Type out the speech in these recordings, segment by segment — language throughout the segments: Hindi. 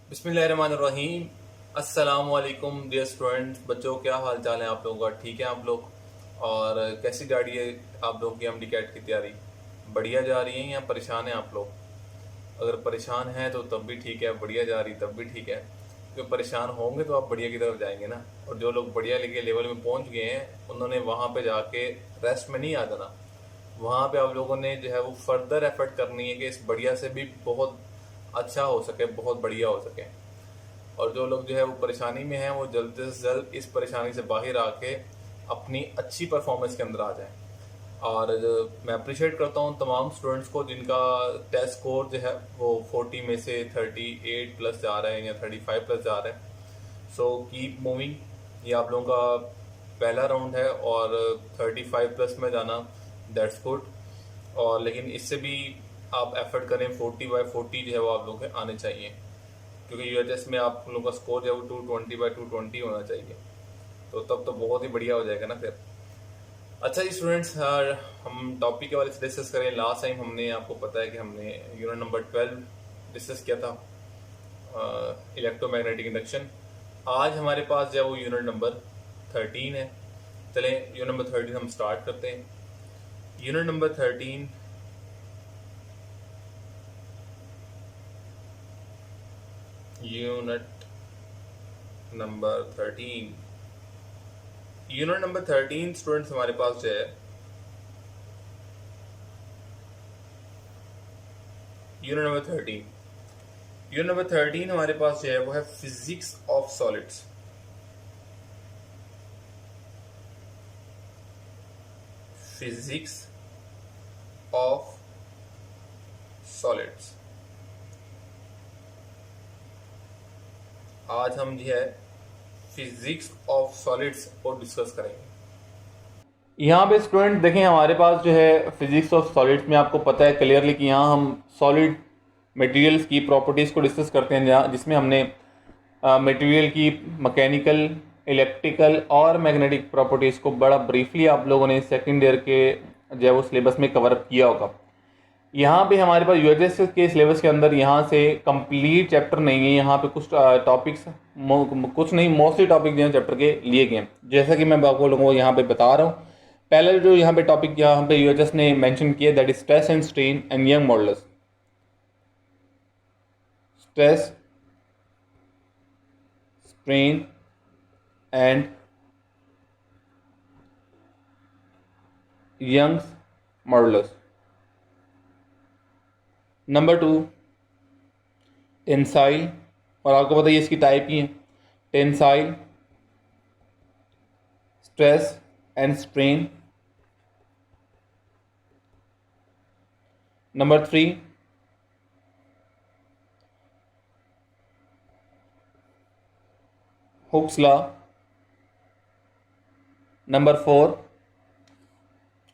बिस्मिल्लाहिर्रहमानिर्रहीम। अस्सलाम वालेकुम डियर स्टूडेंट्स। बच्चों, क्या हाल चाल है आप लोगों का? ठीक है आप लोग? और कैसी जा रही है आप लोगों की एमडी कैट की तैयारी? बढ़िया जा रही है या परेशान हैं आप लोग? अगर परेशान हैं तो तब भी ठीक है, बढ़िया जा रही तब भी ठीक है, क्योंकि परेशान होंगे तो आप बढ़िया की तरफ जाएंगे ना। और जो लोग बढ़िया के लेवल में पहुंच गए हैं उन्होंने वहाँ पे जाके रेस्ट में नहीं आ जाना। वहाँ पे आप लोगों ने जो है वो फर्दर एफर्ट करनी है कि इस बढ़िया से भी बहुत अच्छा हो सके, बहुत बढ़िया हो सके। और जो लोग जो है वो परेशानी में हैं वो जल्द से जल्द इस परेशानी से बाहर आके अपनी अच्छी परफॉर्मेंस के अंदर आ जाएं। और मैं अप्रिशिएट करता हूँ तमाम स्टूडेंट्स को जिनका टेस्ट स्कोर जो है वो 40 में से 38 प्लस जा रहे हैं या 35 प्लस जा रहे हैं। So keep moving. ये आप लोगों का पहला राउंड है और 35 प्लस में जाना, दैट्स गुड। और लेकिन इससे भी आप एफर्ट करें, 40/40 जो है वो आप लोगों के आने चाहिए, क्योंकि यूएचएस में आप लोगों का स्कोर जो है वो 220/220 होना चाहिए। तो तब तो बहुत ही बढ़िया हो जाएगा ना फिर। अच्छा जी स्टूडेंट्स, हम टॉपिक के बारे में डिस्कस करें। लास्ट टाइम हमने, आपको पता है कि हमने यूनिट नंबर 12 डिस्कस किया था, इलेक्ट्रोमैग्नेटिक इंडक्शन। आज हमारे पास जो है वो यूनिट नंबर 13 है। चलें यूनिट नंबर 13 हम स्टार्ट करते हैं। Unit number 13, unit number 13 unit number 13 students हमारे पास जो है यूनिट नंबर 13 हमारे पास जो है वो है physics of solids. Physics of solids. आज हम जो है फिजिक्स ऑफ सॉलिड्स को डिस्कस करेंगे। यहाँ पे स्टूडेंट देखें, हमारे पास जो है फिजिक्स ऑफ सॉलिड्स में आपको पता है क्लियरली कि यहाँ हम सॉलिड मटेरियल्स की प्रॉपर्टीज़ को डिस्कस करते हैं, जहाँ जिसमें हमने मटेरियल की मैकेनिकल, इलेक्ट्रिकल और मैग्नेटिक प्रॉपर्टीज़ को बड़ा ब्रीफली आप लोगों ने सेकेंड ईयर के जो है वो सिलेबस में कवर अप किया होगा। यहाँ पे हमारे पास यूएचएस के सिलेबस के अंदर यहाँ से कंप्लीट चैप्टर नहीं है। यहाँ पे कुछ टॉपिक्स, कुछ नहीं, मोस्टली टॉपिक जो हैं चैप्टर के लिए गए हैं। जैसा कि मैं आप लोगों को यहाँ पे बता रहा हूँ, पहले जो यहाँ पे टॉपिक यहाँ पे यूएचएस ने मेंशन किया, that is stress and strain and young models. Stress, strain and young models. Number 2 tensile, और आपको पता है ये इसकी टाइप ही है, tensile, stress and strain. Number 3 Hooke's law. Number 4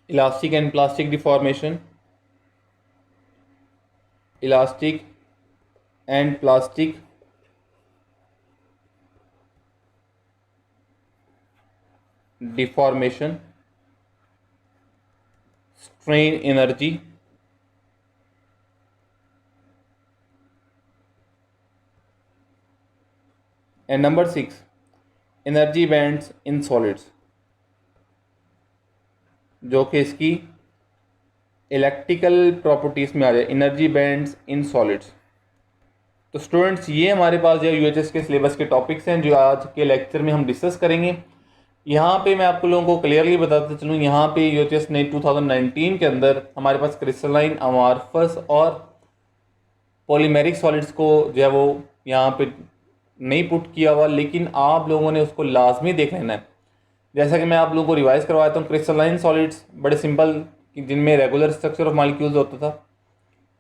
elastic and plastic deformation, elastic and plastic deformation, strain energy, and number 6 energy bands in solids, जो कि इसकी इलेक्ट्रिकल प्रॉपर्टीज़ में आ जाए, एनर्जी बैंड्स इन सॉलिड्स। तो स्टूडेंट्स, ये हमारे पास जो यूएचएस के सिलेबस के टॉपिक्स हैं जो आज के लेक्चर में हम डिस्कस करेंगे। यहाँ पे मैं आपको लोगों को क्लियरली बताते चलूँ, यहाँ पे यूएचएस ने 2019 के अंदर हमारे पास क्रिस्टलाइन, अमार्फस और पॉलीमेरिक सॉलिड्स को जो है वो यहाँ पे नहीं पुट किया हुआ, लेकिन आप लोगों ने उसको लाजमी देख लेना है। जैसा कि मैं आप लोगों को रिवाइज करवाता हूँ, क्रिस्टलाइन सॉलिड्स बड़े सिंपल, जिनमें रेगुलर स्ट्रक्चर ऑफ मॉलिक्यूल्स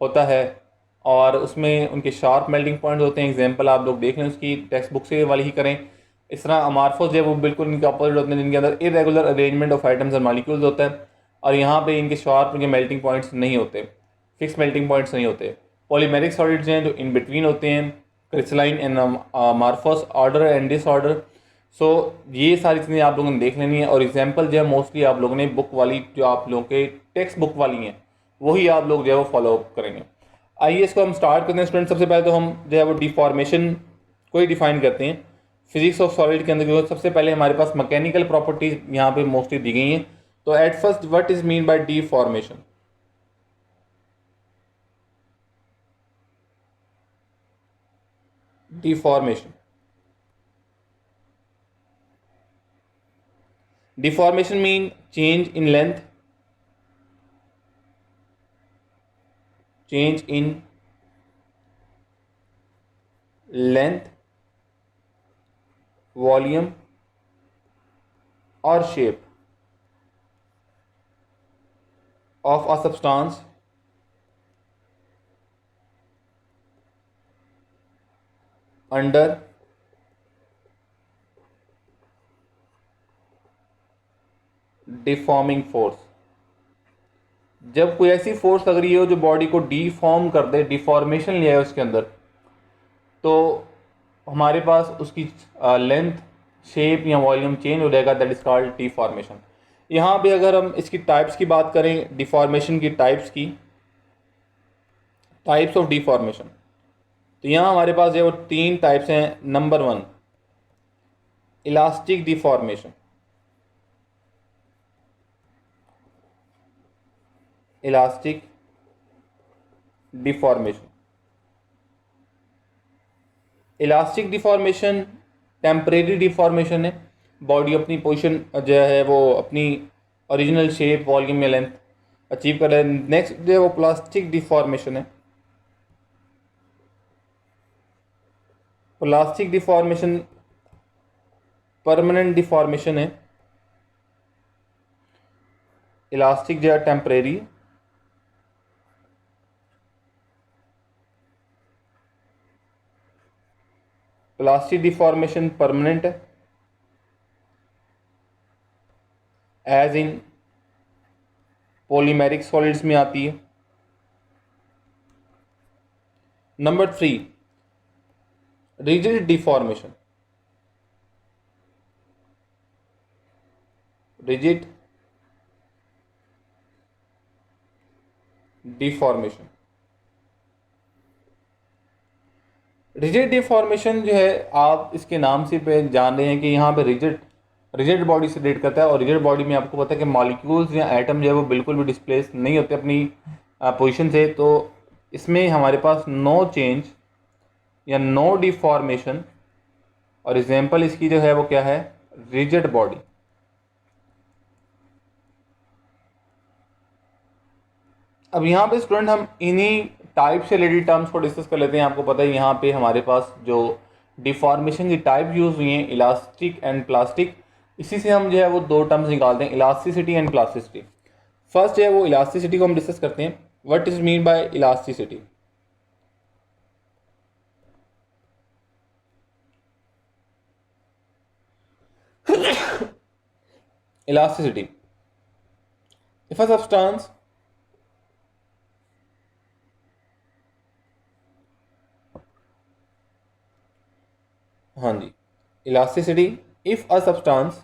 होता है और उसमें उनके शार्प मेल्टिंग पॉइंट्स होते हैं। एग्जांपल आप लोग देख लें उसकी, टेक्स्ट बुक से वाली ही करें। इस तरह अमार्फोस जो है वो बिल्कुल इनके अपोजिट होते हैं, जिनके अंदर इरेगुलर अरेंजमेंट ऑफ आइटम्स और मॉलिक्यूल्स होता है, और यहाँ पे इनके शार्प, इनके मेल्टिंग पॉइंट्स नहीं होते, फिक्स मेल्टिंग पॉइंट्स नहीं होते। पॉलीमेरिक सॉलिड्स हैं जो इन बिटवीन होते हैं, crystalline and amorphous, order and disorder. So ये सारी चीज़ें आप लोगों ने देख लेनी है, और एग्जाम्पल जो है मोस्टली आप लोगों ने बुक वाली, जो आप लोगों के टेक्स्ट बुक वाली हैं, वही आप लोग जो है वो फॉलो अप करेंगे। आइए इसको हम स्टार्ट करते हैं स्टूडेंट। सबसे पहले तो हम जो है वो डिफॉर्मेशन को ही डिफाइन करते हैं फिजिक्स ऑफ सॉलिड के अंदर। जो सबसे पहले हमारे पास मैकेनिकल प्रॉपर्टीज यहाँ पे मोस्टली दी गई हैं। तो at first what is mean bye deformation? Deformation deformation mean change in length, change in length, volume or shape of a substance under deforming force। जब कोई ऐसी फोर्स लग रही हो जो बॉडी को डिफॉर्म कर दे, डिफॉर्मेशन लिया है उसके अंदर, तो हमारे पास उसकी लेंथ, शेप या वॉल्यूम चेंज हो जाएगा। That is called deformation. यहाँ पे अगर हम इसकी टाइप्स की बात करें, डिफॉर्मेशन की टाइप्स की, टाइप्स ऑफ डिफॉर्मेशन, तो यहाँ हमारे पास जो 3 टाइप्स हैं। Number 1 elastic deformation. Elastic deformation elastic deformation temporary deformation है। बॉडी अपनी पोजीशन जो है वो अपनी ओरिजिनल शेप, वॉल्यूम या लेंथ अचीव कर रहा है। नेक्स्ट जो है वो प्लास्टिक डिफॉर्मेशन है। प्लास्टिक डिफॉर्मेशन परमानेंट डिफॉर्मेशन है। इलास्टिक जो है टेम्परेरी, प्लास्टिक डिफॉर्मेशन परमानेंट है, एज इन पॉलीमेरिक सॉलिड्स में आती है। Number 3 rigid deformation. Rigid deformation rigid deformation जो है, आप इसके नाम से पे जान रहे हैं कि यहाँ पे रिजिड रिजिड बॉडी से रिलेट करता है। और रिजिड बॉडी में आपको पता है कि मॉलिक्यूल्स या एटम जो है वो बिल्कुल भी डिस्प्लेस नहीं होते अपनी पोजीशन से। तो इसमें हमारे पास नो चेंज या नो डिफॉर्मेशन, और एग्जांपल इसकी जो है वो क्या है? Rigid body. अब यहाँ पे स्टूडेंट हम इन्हीं टाइप से रिलेटेड टर्म्स को डिस्कस कर लेते हैं। आपको पता है यहाँ पे हमारे पास जो डिफॉर्मेशन की टाइप यूज हुई हैं, इलास्टिक एंड प्लास्टिक, इसी से हम जो है वो 2 टर्म्स निकालते हैं, इलास्टिसिटी एंड प्लास्टिसिटी। फर्स्ट जो है वो इलास्टिसिटी को हम डिस्कस करते हैं। What is mean by elasticity? Elasticity, if a substance हाँ जी, elasticity if a substance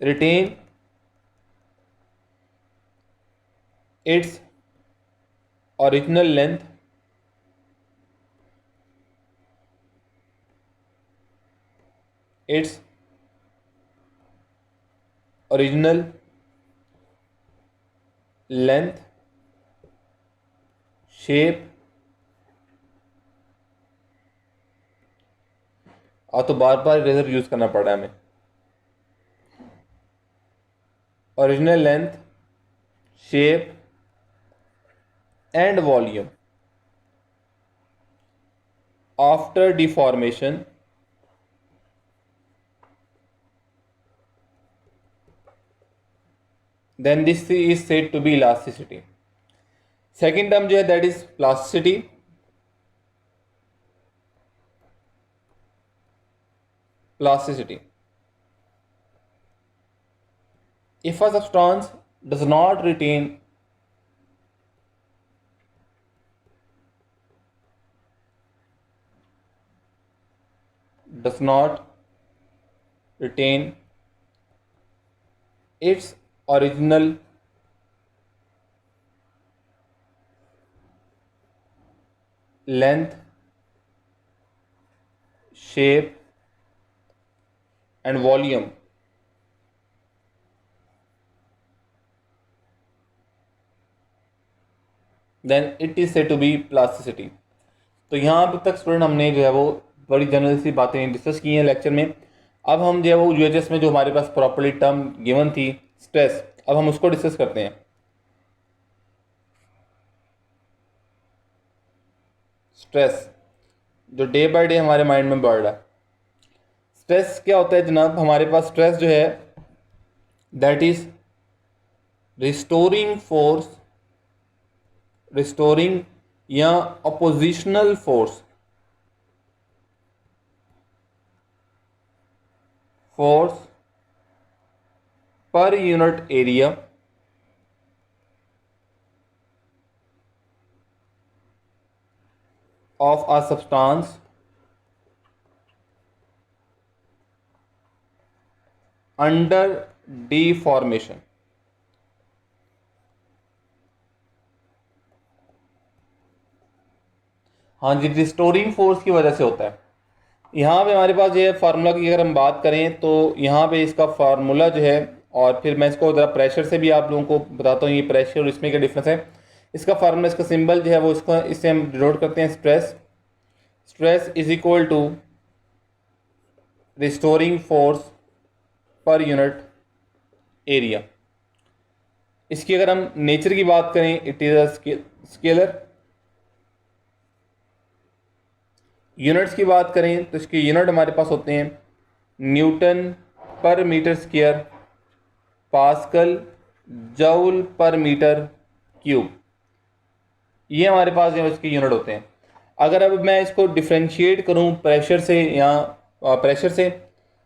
retain its original length, its original length, shape, तो बार बार इरेजर यूज करना पड़ रहा है हमें। Original length, shape and volume after deformation then this is said to be elasticity. Second term जो है that is plasticity. Plasticity, if a substance does not retain does not retain its original length, shape and volume then it is said to be plasticity. तो यहाँ अब तक स्टूडेंट हमने जो है वो बड़ी जनरल सी बातें डिस्कस की हैं लेक्चर में। अब हम जो है वो यूएचएस में जो हमारे पास प्रॉपर्ली टर्म गिवन थी स्ट्रेस, अब हम उसको डिस्कस करते हैं। स्ट्रेस जो डे बाय डे हमारे माइंड में बढ़ रहा है। स्ट्रेस क्या होता है जनाब? हमारे पास स्ट्रेस जो है that is restoring force, restoring या oppositional force, force per unit area of a substance under deformation। हाँ जी, रिस्टोरिंग फोर्स की वजह से होता है। यहाँ पे हमारे पास ये फार्मूला की अगर हम बात करें तो यहाँ पे इसका फार्मूला जो है, और फिर मैं इसको ज़रा प्रेशर से भी आप लोगों को बताता हूँ ये प्रेशर और इसमें क्या डिफरेंस है। इसका फार्मूला, इसका सिंबल जो है वो इसका, इससे हम डिनोट करते हैं stress. Stress is equal to restoring force per unit area. इसकी अगर हम नेचर की बात करें, it is a scalar. Units की बात करें तो इसके यूनिट हमारे पास होते हैं newton per metre square, pascal, joule per metre cube, ये हमारे पास जो इसके यूनिट होते हैं। अगर अब मैं इसको डिफ्रेंशिएट करूं प्रेशर से, या प्रेशर से,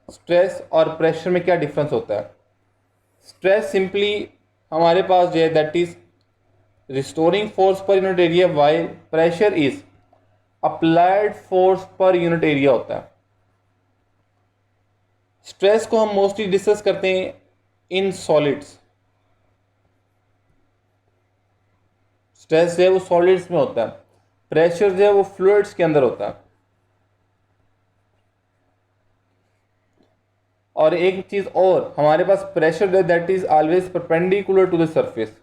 स्ट्रेस और प्रेशर में क्या डिफरेंस होता है? स्ट्रेस सिंपली हमारे पास जो है that is restoring force per unit area, while pressure is applied force per unit area होता है। स्ट्रेस को हम मोस्टली डिस्कस करते हैं इन सॉलिड्स। स्ट्रेस जो है वो सॉलिड्स में होता है, प्रेशर जो है वो फ्लूइड्स के अंदर होता है। और एक चीज और, हमारे पास प्रेशर जो है that is always perpendicular to the surface.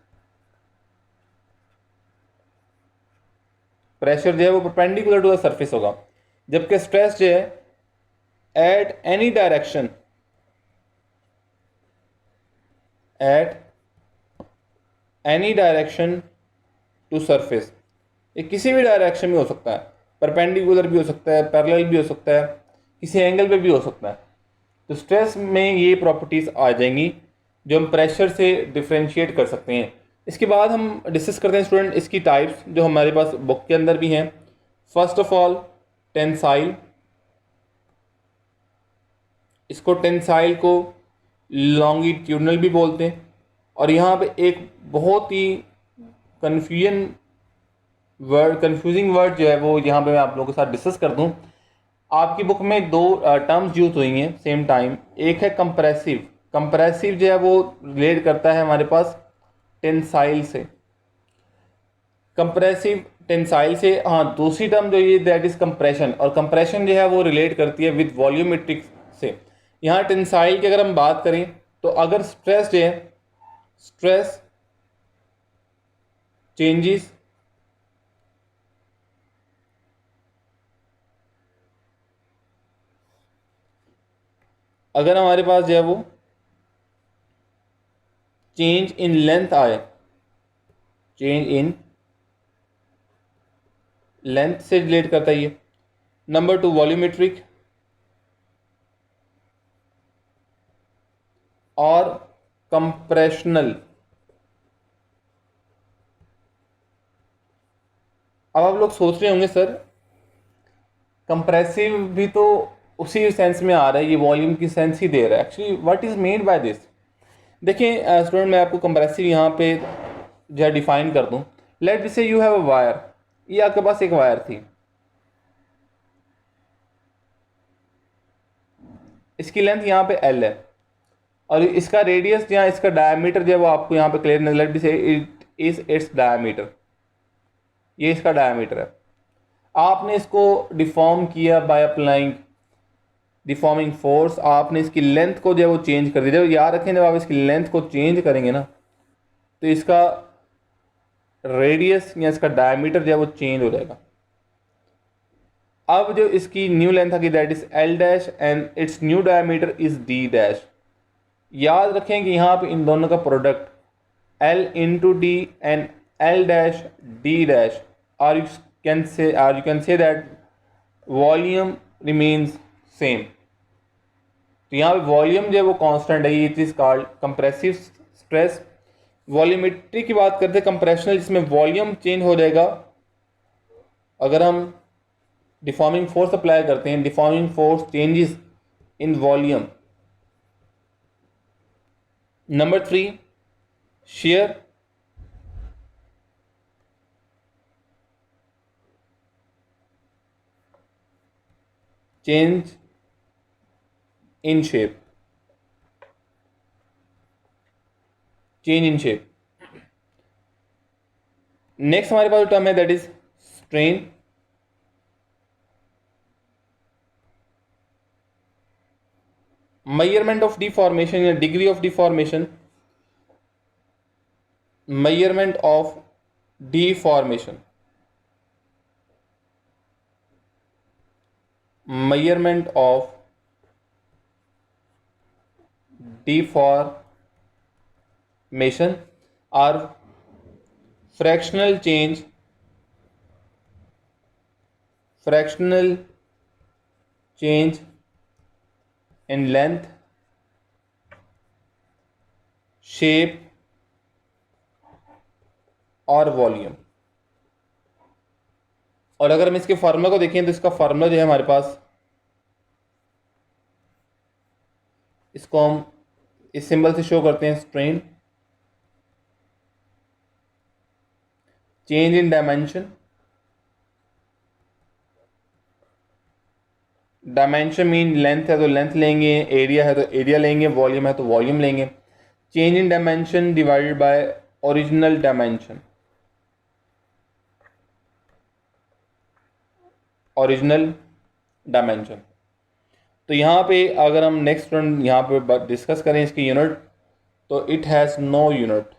Pressure जो है वो परपेंडिकुलर टू द सरफेस होगा, जबकि स्ट्रेस जो है at any direction, at any direction to surface, ये किसी भी डायरेक्शन में हो सकता है, परपेंडिकुलर भी हो सकता है, पैरेलल भी हो सकता है, किसी एंगल पे भी हो सकता है। तो स्ट्रेस में ये प्रॉपर्टीज आ जाएंगी जो हम प्रेशर से डिफ्रेंशिएट कर सकते हैं। इसके बाद हम डिस्कस करते हैं स्टूडेंट इसकी टाइप्स जो हमारे पास बुक के अंदर भी हैं। फर्स्ट ऑफ ऑल टेंसाइल, इसको टेंसाइल को लॉन्गिट्यूडनल भी बोलते हैं। और यहाँ पे एक बहुत ही कंफ्यूजिंग वर्ड जो है वो यहाँ पे मैं आप लोगों के साथ डिस्कस कर दूँ। आपकी बुक में दो टर्म्स यूज हुई हैं सेम टाइम। एक है कंप्रेसिव, कंप्रेसिव जो है वो रिलेट करता है हमारे पास टेंसाइल से, कंप्रेसिव टेंसाइल से। हाँ, दूसरी टर्म जो ये दैट इज कंप्रेशन, और कंप्रेशन जो है वो रिलेट करती है विद वॉल्यूमेट्रिक से। यहाँ टेंसाइल की अगर हम बात करें तो अगर स्ट्रेस जो है, स्ट्रेस चेंजेस अगर हमारे पास जो है वो चेंज इन लेंथ आए, चेंज इन लेंथ से रिलेट करता है ये। नंबर टू वॉल्यूमेट्रिक और कंप्रेशनल। अब आप लोग सोच रहे होंगे सर कंप्रेसिव भी तो उसी सेंस में आ रहा है, ये वॉल्यूम की सेंस ही दे रहा है। Actually what is made by this? देखिए स्टूडेंट, मैं आपको कंप्रेसिव यहाँ पे जो है डिफाइन कर दूँ। लेट से यू हैव अ वायर, ये आपके पास एक वायर थी, इसकी लेंथ यहाँ पे L है और इसका रेडियस या इसका डायमीटर जो है वो आपको यहाँ पे क्लियर नजर, लेट से इट इज इट्स डायमीटर, ये इसका डायमीटर है। आपने इसको डिफॉर्म किया बाय अप्लाइंग डिफॉर्मिंग फोर्स, आपने इसकी लेंथ को जो है वो चेंज कर दिया। जब याद रखें, जब आप इसकी लेंथ को चेंज करेंगे ना, तो इसका रेडियस या इसका डायमीटर जो है वो चेंज हो जाएगा। अब जो इसकी न्यू लेंथ आएगी that is L dash and it's new diameter is D dash. याद रखें कि यहाँ पे इन दोनों का product L into D and L dash D dash, or you can say that volume remains same। तो यहाँ पे वॉल्यूम जो है वो कांस्टेंट है, it is called compressive stress. Volumetry की बात करते हैं कंप्रेशनल, जिसमें वॉल्यूम चेंज हो जाएगा अगर हम डिफॉर्मिंग फोर्स अप्लाई करते हैं। Deforming force changes in volume. Number 3, shear, change in shape, change in shape। Next हमारे पास टर्म है that is strain. Measurement of deformation या degree of deformation, measurement of deformation, measurement of deformation are fractional change in length, shape और वॉल्यूम। और अगर हम इसके फार्मूला को देखें तो इसका फार्मूला जो है हमारे पास, इसको हम इस सिंबल से शो करते हैं, strain, change in dimension, dimension mean length है तो लेंथ लेंगे, एरिया है तो एरिया लेंगे, वॉल्यूम है तो वॉल्यूम लेंगे। Change in dimension divided by original dimension, original dimension. तो यहाँ पे अगर हम नेक्स्ट यहाँ पे डिस्कस करें इसकी यूनिट, तो it has no unit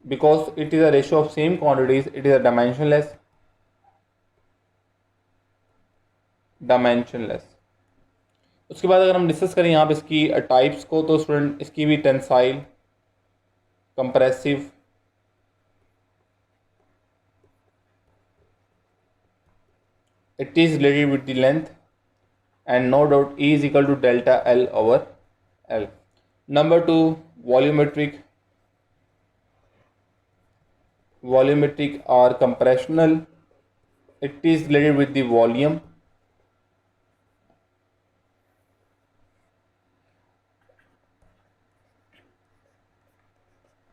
because it is a ratio of same quantities, it is a dimensionless. उसके बाद अगर हम डिस्कस करें यहाँ पे इसकी टाइप्स को, तो स्टूडेंट इसकी भी tensile, compressive, it is related with the length, and no doubt E is equal to delta L over L. Number 2, volumetric or compressional, it is related with the volume,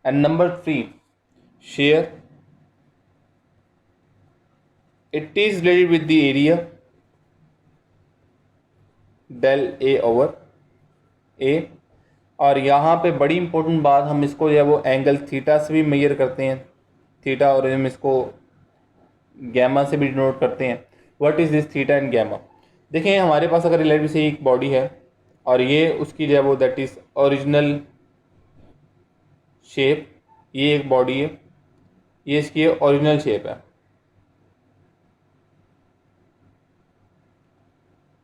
and number 3, shear, it is related with the area, del A over A। और यहाँ पे बड़ी इंपॉर्टेंट बात, हम इसको जो है वो एंगल थीटा से भी मेजर करते हैं, थीटा, और हम इसको गैमा से भी डिनोट करते हैं। What is this theta and gamma? देखें हमारे पास अगर रिलेटिव से एक बॉडी है और ये उसकी जो है वो दैट इज़ ओरिजिनल शेप, ये एक बॉडी है, ये इसकी ओरिजिनल शेप है,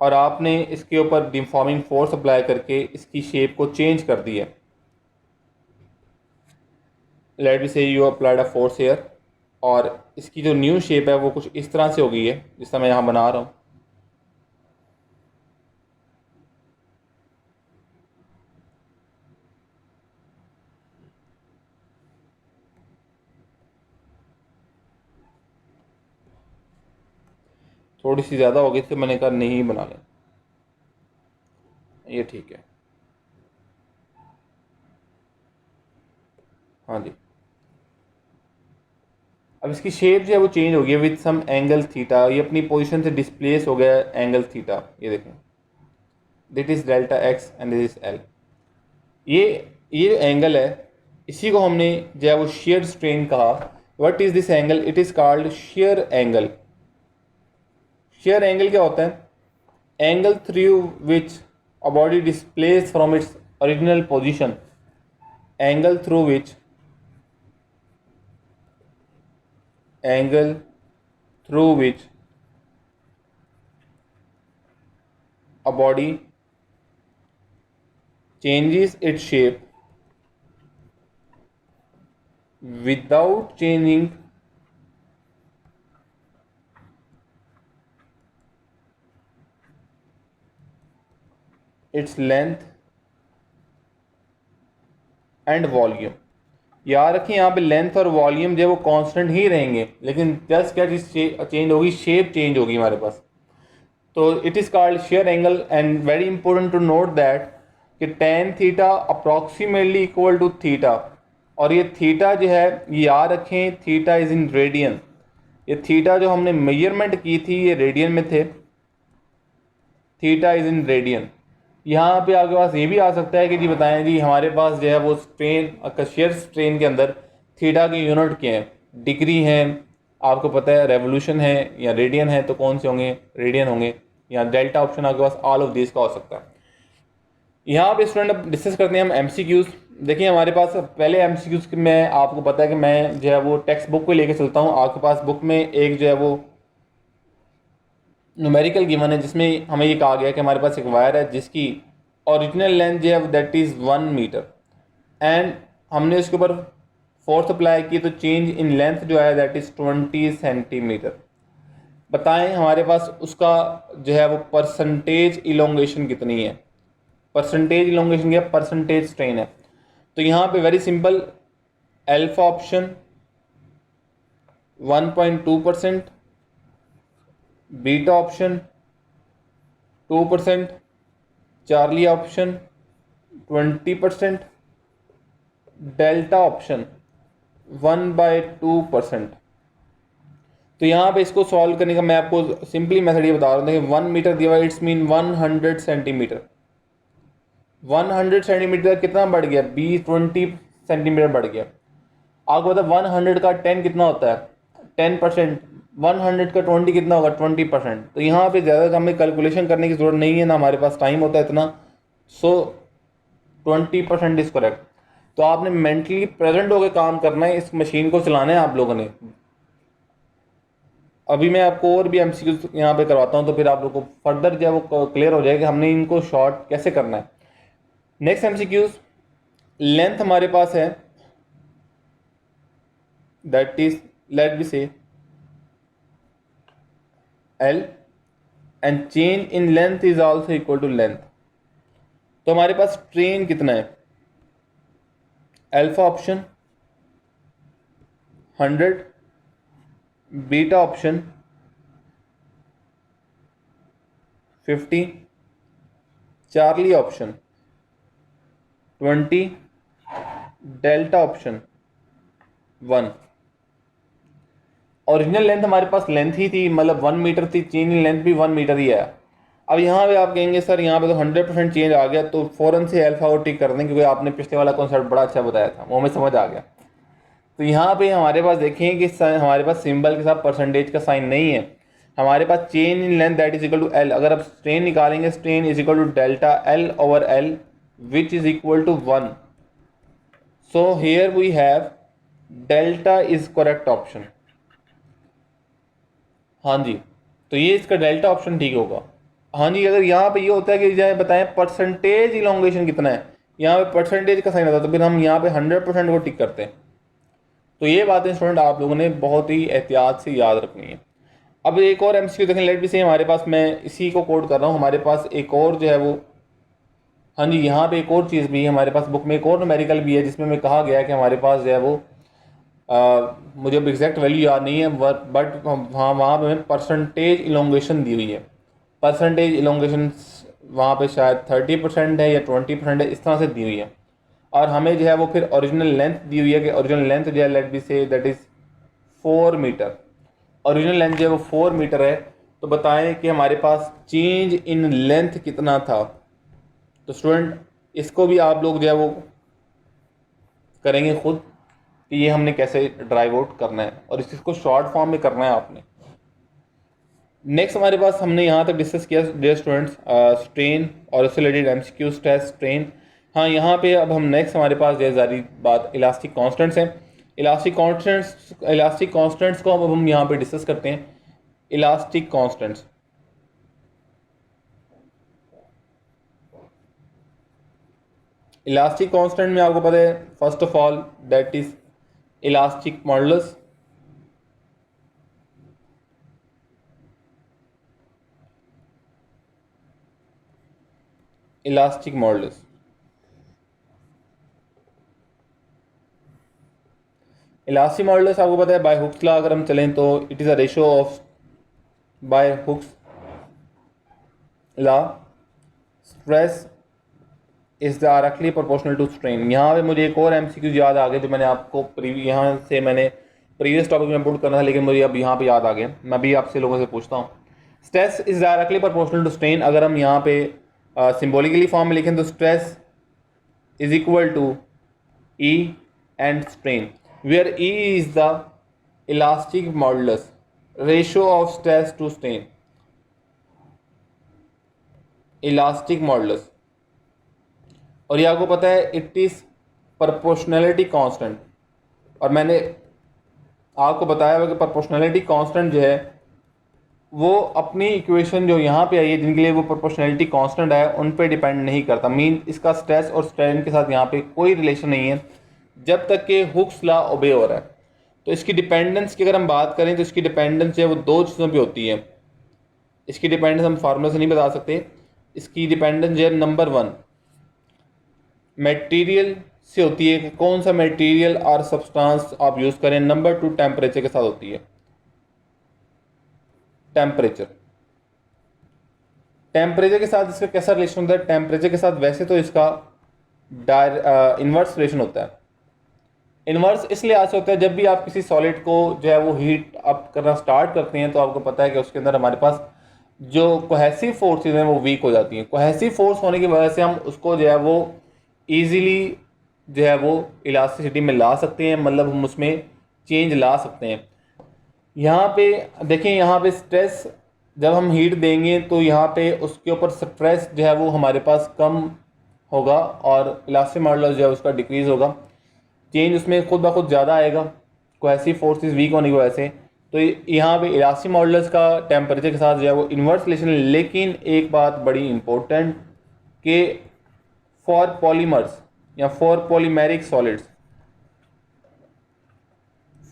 और आपने इसके ऊपर डिफॉर्मिंग फोर्स अप्लाई करके इसकी शेप को चेंज कर दिया। लेट मी से you applied a force here, और इसकी जो न्यू शेप है वो कुछ इस तरह से हो गई है जिस तरह मैं यहाँ बना रहा हूँ। थोड़ी सी ज़्यादा हो गई तो मैंने कहा नहीं बना लें, ये ठीक है। हाँ जी, अब इसकी शेप जो है वो चेंज हो गई विद सम एंगल थीटा, ये अपनी पोजीशन से डिस्प्लेस हो गया एंगल थीटा। ये देखें, that is delta x and this is L. ये जो एंगल है इसी को हमने जो है वो शेयर स्ट्रेन कहा। What is this angle? It is called shear angle. Shear angle क्या होता है? Angle through which a body displace from its original position, angle through which a body changes its shape without changing its length and volume. याद रखिए यहाँ पे लेंथ और वॉल्यूम जो है वो कांस्टेंट ही रहेंगे, लेकिन जस्ट क्या चीज चेंज होगी, शेप चेंज होगी हमारे पास। तो it is called shear angle and very important to note that कि tan theta approximately equal to theta, और ये थीटा जो है ये याद रखें थीटा इज़ इन रेडियन। ये थीटा जो हमने मेजरमेंट की थी ये रेडियन में थे, थीटा इज़ इन रेडियन। यहाँ पे आपके पास ये भी आ सकता है कि जी बताएं जी हमारे पास जो है वो स्ट्रेन शेयर स्ट्रेन के अंदर थीटा की यूनिट क्या है, डिग्री है, आपको पता है रेवोल्यूशन है या रेडियन है, तो कौन से होंगे? रेडियन होंगे। या डेल्टा ऑप्शन आपके पास ऑल ऑफ दिस का हो सकता है। यहाँ पे स्टूडेंट अब डिस्कस करते हैं हम एमसीक्यूज़। देखिए हमारे पास पहले एमसीक्यूज़ में आपको पता है कि मैं जो है वो टेक्स्ट बुक को लेके चलता हूँ। आपके पास बुक में एक जो है वो न्यूमेरिकल गिवन है जिसमें हमें ये कहा गया कि हमारे पास एक वायर है जिसकी ओरिजिनल लेंथ जो है दैट इज़ 1 मीटर, एंड हमने उसके ऊपर फोर्स अप्लाई की तो चेंज इन लेंथ जो है दैट इज़ 20 सेंटीमीटर। बताएं हमारे पास उसका जो है वो परसेंटेज इलोंगेशन कितनी है? परसेंटेज इलोंगेशन क्या? परसेंटेज स्ट्रेन है। तो यहाँ पे very simple, alpha option 1.2%, beta option 2%, Charlie option 20%, delta option 1/2%। तो यहाँ पे इसको सॉल्व करने का मैं आपको सिंपली मेथड ये बता रहा हूँ। देखिए 1 मीटर दिया हुआ, इट्स मीन 100 सेंटीमीटर। 100 सेंटीमीटर कितना बढ़ गया? 20 सेंटीमीटर बढ़ गया। आपको पता 100 का 10 कितना होता है? 10%। 100 का 20 कितना होगा? 20%। तो यहाँ पे ज़्यादा हमें कैलकुलेशन करने की ज़रूरत नहीं है, ना हमारे पास टाइम होता है इतना। सो 20% इज़ करेक्ट। तो आपने मेंटली प्रेजेंट होकर काम करना है, इस मशीन को चलाना है आप लोगों ने। अभी मैं आपको और भी एमसीक्यूज यहाँ पे करवाता हूँ, तो फिर आप लोगों को फर्दर जो है वो क्लियर हो जाएगा कि हमने इनको शॉर्ट कैसे करना है। नेक्स्ट एमसीक्यूज, लेंथ हमारे पास है that is let be say L and change in length is also equal to length. तो हमारे पास स्ट्रेन कितना है? Alpha option 100, beta option 50, charlie option 20, delta option 1। Original length हमारे पास लेंथ ही थी, मतलब 1 मीटर थी, चेंज इन लेंथ भी 1 मीटर ही है। अब यहाँ पे आप कहेंगे सर यहाँ पे तो 100% चेंज आ गया, तो फ़ौरन से अल्फा को टिक कर दें क्योंकि आपने पिछले वाला कॉन्सेप्ट बड़ा अच्छा बताया था, वो हमें समझ आ गया। तो यहाँ पे हमारे पास देखें कि हमारे पास सिंबल के साथ परसेंटेज का साइन नहीं है, हमारे पास change in length that is equal to l. अगर आप स्ट्रेन निकालेंगे, strain is equal to delta L over l which is equal to 1। So here we have delta is correct option. हाँ जी, तो ये इसका डेल्टा ऑप्शन ठीक होगा। हाँ जी, अगर यहाँ पे ये होता है कि जाए बताएं परसेंटेज इलोंगेशन कितना है, यहाँ पे परसेंटेज का साइन होता है, तो फिर हम यहाँ पे 100% को टिक करते हैं। तो ये बातें स्टूडेंट आप लोगों ने बहुत ही एहतियात से याद रखनी है। अब एक और एमसीक्यू देखें, लेट भी से हमारे पास, मैं इसी को कोड कर रहा हूँ, हमारे पास एक और जो है वो, हाँ जी यहाँ पे एक और चीज़ भी है हमारे पास, बुक में एक और न्यूमेरिकल भी है जिसमें मैं कहा गया है कि हमारे पास जो है वो मुझे अब एग्जैक्ट वैल्यू याद नहीं है, बट वहाँ पे हमें परसेंटेज इलोंगेशन दी हुई है। परसेंटेज इलोंगेशन वहाँ पे शायद 30% है या 20% है, इस तरह से दी हुई है। और हमें जो है वो फिर ओरिजिनल लेंथ दी हुई है कि ओरिजिनल लेंथ जो है let be say that is 4 metre. Original length जो है वो 4 मीटर है। तो बताएं कि हमारे पास चेंज इन लेंथ कितना था। तो स्टूडेंट इसको भी आप लोग जो है वो करेंगे खुद कि ये हमने कैसे ड्राइव आउट करना है, और इसको शॉर्ट फॉर्म में करना है आपने। नेक्स्ट हमारे पास हमने यहाँ तक डिस्कस किया डियर स्टूडेंट्स स्ट्रेन और उससे रिलेटेड एमसीक्यू स्ट्रेस स्ट्रेन। हाँ, यहाँ पे अब हम नेक्स्ट हमारे पास जो है सारी बात इलास्टिक कांस्टेंट्स हैं। इलास्टिक कांस्टेंट्स को अब हम यहाँ पे डिस्कस करते हैं। इलास्टिक कांस्टेंट्स, इलास्टिक कांस्टेंट में आपको पता है first of all that is elastic modulus. Elastic modulus, elastic modulus आपको पता है बाय हुक्स लॉ अगर हम चलें तो it is a ratio of by Hooke's law stress is directly proportional to strain. यहाँ पे मुझे एक और एमसीक्यू याद आ गया जो मैंने आपको यहाँ से मैंने प्रीवियस टॉपिक में पुट करना था, लेकिन मुझे अब यहाँ पे याद आ गया। मैं भी आपसे लोगों से पूछता हूँ, stress is directly proportional to strain. अगर हम यहाँ पे सिम्बोलिकली फॉर्म में लिखें तो stress is equal to E and strain, where E is the elastic modulus ratio of stress to strain. Elastic modulus, और ये आपको पता है इट इज़ प्रोपोर्शनैलिटी कांस्टेंट। और मैंने आपको बताया हुआ कि प्रोपोर्शनैलिटी कांस्टेंट जो है वो अपनी इक्वेशन जो यहाँ पे आई है जिनके लिए वो प्रोपोर्शनैलिटी कांस्टेंट है उन पे डिपेंड नहीं करता। मीन इसका स्ट्रेस और स्ट्रेन के साथ यहाँ पे कोई रिलेशन नहीं है जब तक कि हुक्स लॉ ओबे हो रहा है। तो इसकी डिपेंडेंस की अगर हम बात करें तो इसकी डिपेंडेंस जो है वो दो चीज़ों पे होती है। इसकी डिपेंडेंस हम फार्मूला से नहीं बता सकते। इसकी डिपेंडेंस जो है नंबर वन मटेरियल से होती है कि कौन सा मटेरियल और सब्सटेंस आप यूज़ करें। नंबर टू टेम्परेचर के साथ होती है। टेम्परेचर, टेम्परेचर के साथ इसका कैसा रिलेशन होता है? टेम्परेचर के साथ वैसे तो इसका इन्वर्स रिलेशन होता है। इन्वर्स इसलिए ऐसे होता है जब भी आप किसी सॉलिड को जो है वो हीट अप करना स्टार्ट करते हैं तो आपको पता है कि उसके अंदर हमारे पास जो कोहेसिव फोर्सेज हैं वो वीक हो जाती हैं। कोहेसिव फोर्स होने की वजह से हम उसको जो है वो ईजीली जो है वो इलास्टिसिटी में ला सकते हैं, मतलब हम उसमें चेंज ला सकते हैं। यहाँ पे देखें, यहाँ पे स्ट्रेस जब हम हीट देंगे तो यहाँ पे उसके ऊपर स्ट्रेस जो है वो हमारे पास कम होगा और इलास्टिक मॉडुलस जो है उसका डिक्रीज होगा। चेंज उसमें खुद ब खुद ज़्यादा आएगा कोहेसिव फोर्सेस वीक होने की वजह से। तो यहाँ पे इलास्टिक मॉडुलस का टेम्परेचर के साथ जो है वो इन्वर्स रिलेशन। लेकिन एक बात बड़ी इंपॉर्टेंट कि फॉर पॉलीमर्स या for polymeric solids,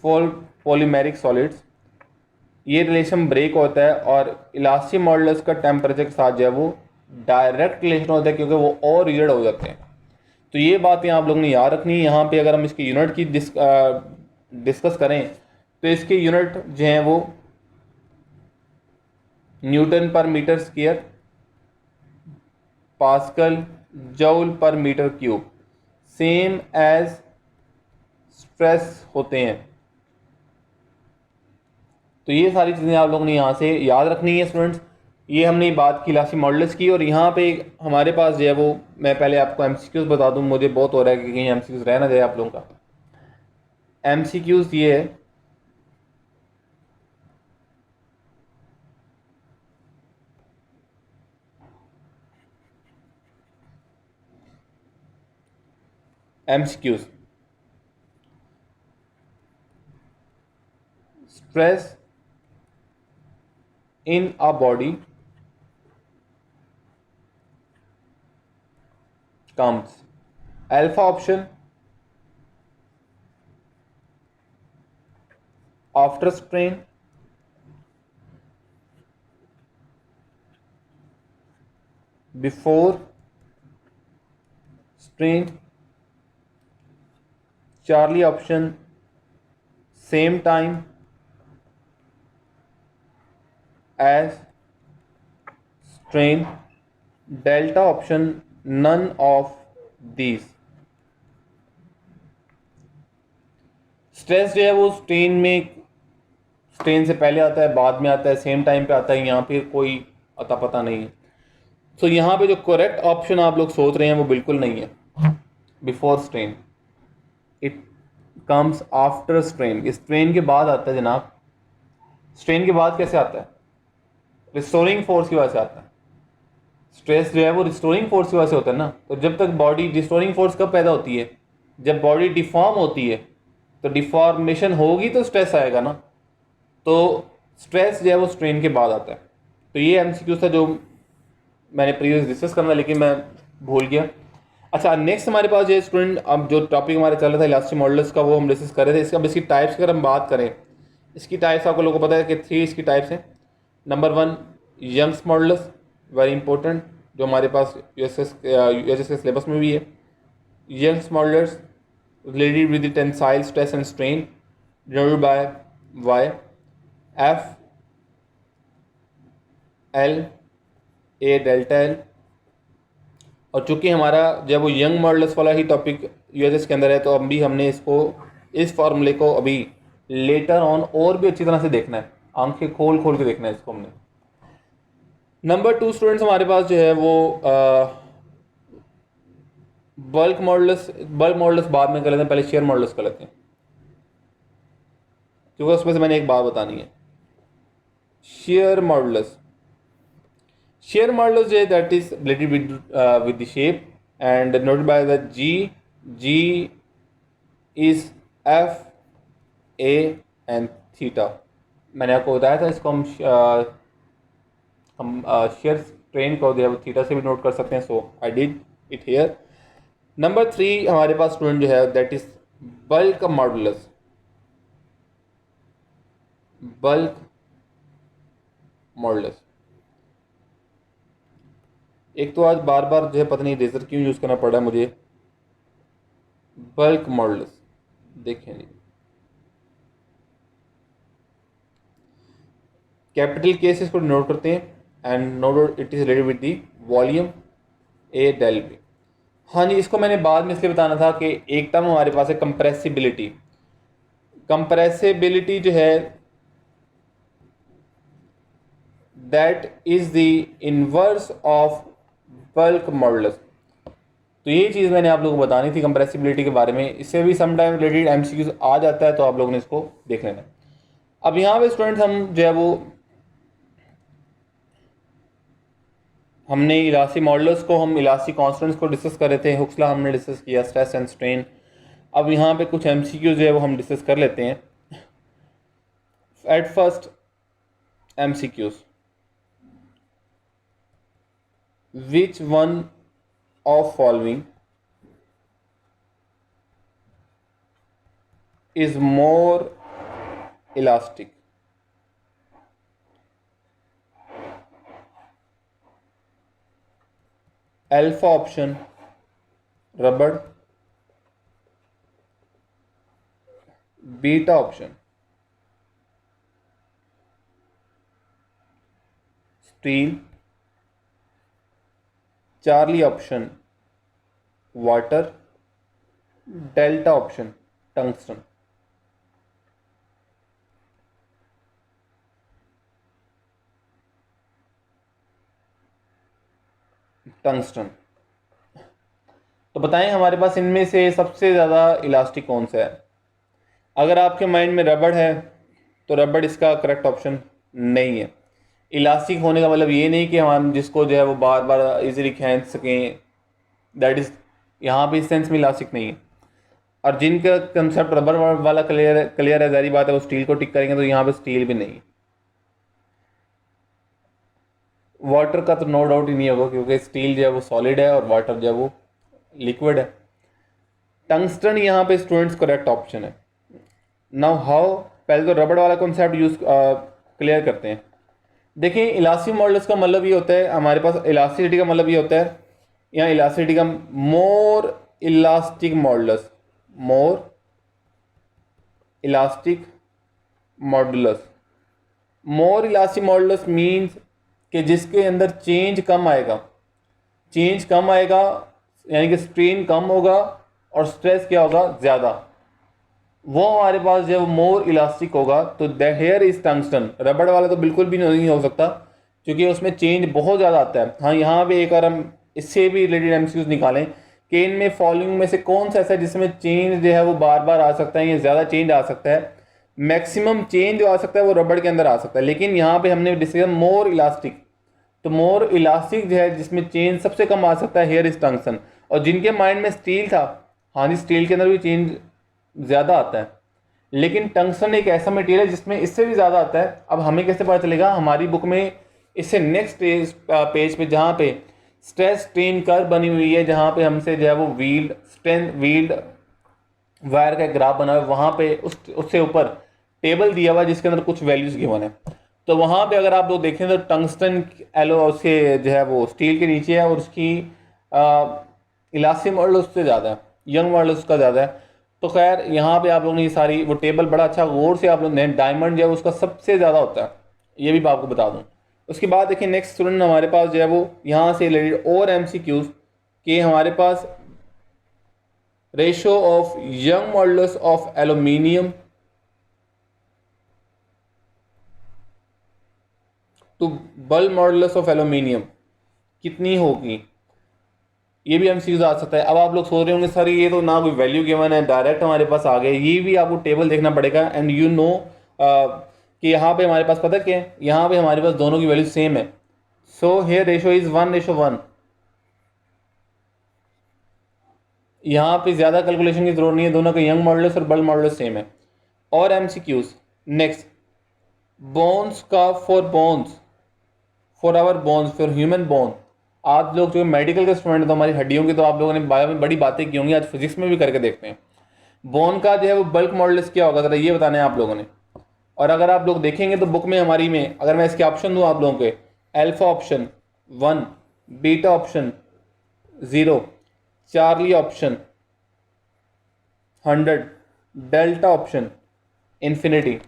for polymeric solids ये रिलेशन ब्रेक होता है और इलास्टिक मॉडुलस का टेम्परेचर के साथ जो है वो डायरेक्ट रिलेशन होता है क्योंकि वो और रिजिड हो जाते हैं। तो ये बातें आप लोगों ने याद रखनी है। यहाँ पे अगर हम इसकी यूनिट की डिस्कस करें तो इसके यूनिट जो हैं वो newton per metre square, pascal, joule per metre cube, same as stress होते हैं। तो ये सारी चीज़ें आप लोगों ने यहाँ से याद रखनी है स्टूडेंट्स। ये हमने बात की इलास्टिक मॉडुलस की। और यहाँ पे हमारे पास जो है वो मैं पहले आपको एमसीक्यूज बता दूँ, मुझे बहुत हो रहा है कि कहीं एमसीक्यूज रह ना जाए आप लोगों का। एमसीक्यूज ये है MCQs, stress in a body comes alpha option after strain, before strain, Charlie option same time as strain, delta option none of these। Stress जो है वो स्ट्रेन में, स्ट्रेन से पहले आता है, बाद में आता है, सेम टाइम पे आता है, यहाँ पे कोई अता पता नहीं है। तो यहाँ पे जो करेक्ट ऑप्शन आप लोग सोच रहे हैं वो बिल्कुल नहीं है before strain, it comes after strain. Strain के बाद आता है जनाब। स्ट्रेन के बाद कैसे आता है? रिस्टोरिंग फोर्स की वजह से आता है। स्ट्रेस जो है वो रिस्टोरिंग फोर्स की वजह से होता है ना। तो जब तक बॉडी, रिस्टोरिंग फोर्स कब पैदा होती है? जब बॉडी डिफॉर्म होती है। तो डिफॉर्मेशन होगी तो स्ट्रेस आएगा ना। तो स्ट्रेस जो है वो स्ट्रेन के बाद आता है। तो ये एमसीक्यू था जो मैंने प्रीवियस डिस्कस करना, लेकिन मैं भूल गया। अच्छा, नेक्स्ट हमारे पास जो स्टूडेंट, अब जो टॉपिक हमारे चल रहा था इलास्टिक मॉडल्स का, वो हम डिस्कस कर रहे थे। इसका अब इसकी टाइप्स की अगर हम बात करें, इसकी टाइप्स आपको लोगों को पता है कि 3 इसकी टाइप्स हैं। Number 1 Young's modulus, very important, जो हमारे पास यूएसएस के सिलेबस में भी है। Young's modulus related with the tensile stress and strain denoted by Y, F L A delta L. और चूंकि हमारा जब वो यंग मॉडल्स वाला ही टॉपिक यूएसएस के अंदर है, तो अभी हमने इसको, इस फॉर्मूले को अभी लेटर ऑन और भी अच्छी तरह से देखना है, आंखें खोल खोल के देखना है इसको हमने। नंबर 2 स्टूडेंट्स हमारे पास जो है वो बल्क मॉडल्स बाद में कर लेते हैं, पहले शेयर मॉडल्स कर लेते हैं, क्योंकि उसमें से मैंने एक बात बतानी है। शेयर मॉडल्स जो है that is related with the shape and noted by the G is F A and theta. मैंने आपको बताया था इसको हम शेयर स्ट्रेन को दिया थीटा से भी नोट कर सकते हैं, so I did it here. Number 3 हमारे पास स्टूडेंट जो है दैट इज बल्क मॉडुलस। एक तो आज बार बार जो है पता नहीं रेजर क्यों यूज़ करना पड़ा मुझे। बल्क मॉडल्स देखें, कैपिटल केसेस को नोट करते हैं and note it is related with the volume A del B. हाँ जी, इसको मैंने बाद में इसलिए बताना था कि एक टर्म हमारे पास है कंप्रेसिबिलिटी। कंप्रेसिबिलिटी जो है that is the inverse of bulk models. तो ये चीज़ मैंने आप लोगों को बतानी थी कंप्रेसिबिलिटी के बारे में। इससे भी समटाइम रिलेटेड एमसीक्यूज आ जाता है, तो आप लोगों ने इसको देख लेना। अब यहाँ पे स्टूडेंट्स हम जो है वो हमने इलास्टिक मॉडल्स को, हम इलास्टिक कॉन्स्टेंट्स को डिस्कस कर रहे थे। हुक्सला हमने डिस्कस किया, स्ट्रेस एंड स्ट्रेन। अब यहाँ पे कुछ एमसीक्यूज जो है वो हम डिस्कस कर लेते हैं। At first MCQs, which one of following is more elastic? Alpha option rubber, beta option steel, Charlie option water, delta option tungsten। Tungsten. तो बताएं हमारे पास इनमें से सबसे ज़्यादा इलास्टिक कौन सा है? अगर आपके माइंड में रबड़ है तो रबड़ इसका करेक्ट ऑप्शन नहीं है। इलास्टिक होने का मतलब ये नहीं कि हम जिसको जो है वो बार बार इजीली खींच सकें, दैट इज़, यहाँ पे इस सेंस में इलास्टिक नहीं है। और जिनका कंसेप्ट रबड़ वाला क्लियर है, ज़ाहिर बात है वो स्टील को टिक करेंगे, तो यहाँ पे स्टील भी नहीं है। वाटर का तो नो डाउट ही नहीं होगा, क्योंकि स्टील जो है वो सॉलिड है और वाटर जो है वो लिक्विड है। टंगस्टन यहाँ पे स्टूडेंट्स करेक्ट ऑप्शन है। नाउ हाउ, पहले तो रबड़ वाला कॉन्सेप्ट यूज क्लियर करते हैं। देखिए, इलास्टिक मॉडल्स का मतलब ये होता है, हमारे पास इलास्टिसिटी का मतलब ये होता है, यहाँ इलास्टिसिटी का मोर इलास्टिक मॉडल्स, मोर इलास्टिक मॉडुलस। मोर इलास्टिक मॉडुलस मीन्स कि जिसके अंदर चेंज कम आएगा, यानी कि स्ट्रेन कम होगा और स्ट्रेस क्या होगा, ज़्यादा, वो हमारे पास जब मोर इलास्टिक होगा। तो द हेयर इज टंगस्टन। रबड़ वाला तो बिल्कुल भी नहीं हो सकता, क्योंकि उसमें चेंज बहुत ज़्यादा आता है। हाँ, यहाँ पे एक बार हम इससे भी रिलेटेड एमसीक्यूज निकालें कि इनमें फॉलोइंग में से कौन सा ऐसा है जिसमें चेंज जो है वो बार बार आ सकता है या ज़्यादा चेंज आ सकता है। मैक्सिमम चेंज जो आ सकता है वो रबड़ के अंदर आ सकता है, लेकिन यहाँ पे हमने डिसीजन मोर इलास्टिक, तो मोर इलास्टिक जो है जिसमें चेंज सबसे कम आ सकता है हेयर इज टंगस्टन। और जिनके माइंड में स्टील था, हाँ जी स्टील के अंदर भी चेंज ज़्यादा आता है, लेकिन टंगस्टन एक ऐसा मटेरियल है जिसमें इससे भी ज़्यादा आता है। अब हमें कैसे पता चलेगा? हमारी बुक में इससे नेक्स्ट पेज पे जहाँ पे स्ट्रेस स्ट्रेन कर्व बनी हुई है, जहाँ पे हमसे जो है वो व्हील्ड स्ट्रेंथ व्हील्ड वायर का ग्राफ बना हुआ है, वहाँ पे उससे ऊपर टेबल दिया हुआ है जिसके अंदर कुछ वैल्यूज गिवन है। तो वहाँ पे अगर आप लोग देखें तो टंगस्टन एलो उसके जो है वो स्टील के नीचे है, और उसकी इलास्टिक मॉडल उससे ज़्यादा है, यंग मॉडल उसका ज़्यादा है। तो खैर यहाँ पे आप लोगों ने ये सारी वो टेबल बड़ा अच्छा गौर से आप लोग ने, डायमंड जो है उसका सबसे ज़्यादा होता है, ये भी मैं आपको बता दूँ। उसके बाद देखिए नेक्स्ट स्टूडेंट हमारे पास जो है वो यहाँ से रिलेटेड और MCQs के हमारे पास ratio of Young modulus of aluminium to bulk modulus of aluminium कितनी होगी, ये भी MCQs आ सकता है। अब आप लोग सोच रहे होंगे सर ये तो ना कोई वैल्यू गिवन है, डायरेक्ट हमारे पास आ गए, ये भी आपको टेबल देखना पड़ेगा। एंड यू नो कि यहाँ पे हमारे पास पता क्या है, यहाँ पे हमारे पास दोनों की वैल्यू सेम है। So here ratio is 1:1। यहाँ पे ज़्यादा कैलकुलेशन की जरूरत नहीं है, दोनों का यंग मॉडल्स और बल्क मॉडल्स सेम है। और MCQs नेक्स्ट, बोन्स का for our bones for human bone. आप लोग जो मेडिकल के स्टूडेंट तो हमारी हड्डियों की, तो आप लोगों ने बायो में बड़ी बातें की होंगी, आज फिजिक्स में भी करके देखते हैं। बोन का जो है वो बल्क मॉडल्स क्या होगा, ज़रा ये बताना है आप लोगों ने। और अगर आप लोग देखेंगे तो बुक में हमारी में अगर मैं इसके ऑप्शन दूँ आप लोगों के, alpha option 1, beta option 0, Charlie option 100, delta option infinity.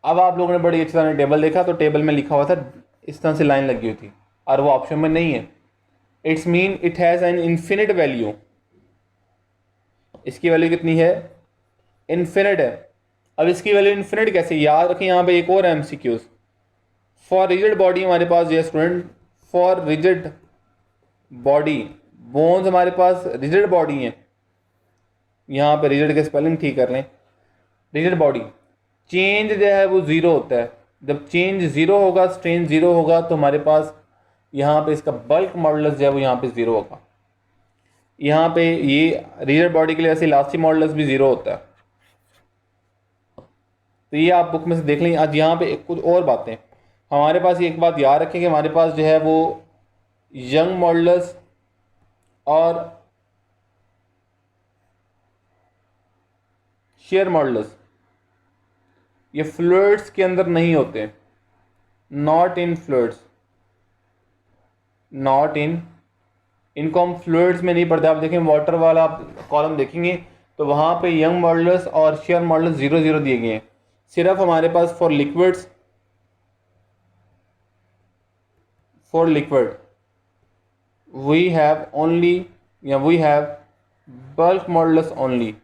अब आप लोगों ने बड़ी अच्छी तरह टेबल देखा, तो टेबल में लिखा हुआ था इस तरह से लाइन लगी हुई थी, और वो ऑप्शन में नहीं है। It's mean it has an infinite value. इसकी वैल्यू कितनी है? इन्फिनिट है। अब इसकी वैल्यू इन्फिनिट कैसे, याद रखें यहाँ पे एक और MCQs। फॉर रिजिड बॉडी हमारे पास ये student, for rigid body, bones हमारे पास रिजिड बॉडी है, यहाँ पे रिजिड के स्पेलिंग ठीक कर लें, रिजिड बॉडी चेंज जो है वो 0 होता है। जब चेंज 0 होगा, स्ट्रेन 0 होगा, तो हमारे पास यहाँ पे इसका बल्क मॉडुलस जो है वो यहाँ पे 0 होगा। यहाँ पे ये रिजिड बॉडी के लिए ऐसे इलास्टिक मॉडुलस भी 0 होता है। तो ये आप बुक में से देख लें। आज यहाँ पे कुछ और बातें हमारे पास, ये एक बात याद रखें कि हमारे पास जो है वो यंग मॉडुलस और शेयर मॉडुलस ये फ्लूइड्स के अंदर नहीं होते, not in fluids, not in, इनको हम फ्लूइड्स में नहीं पढ़ते। आप देखें वाटर वाला आप कॉलम देखेंगे तो वहाँ पे यंग मॉडुलस और शेयर मॉडुलस 0 दिए गए हैं। सिर्फ हमारे पास for liquids, for liquid we have only, या we have bulk modulus only.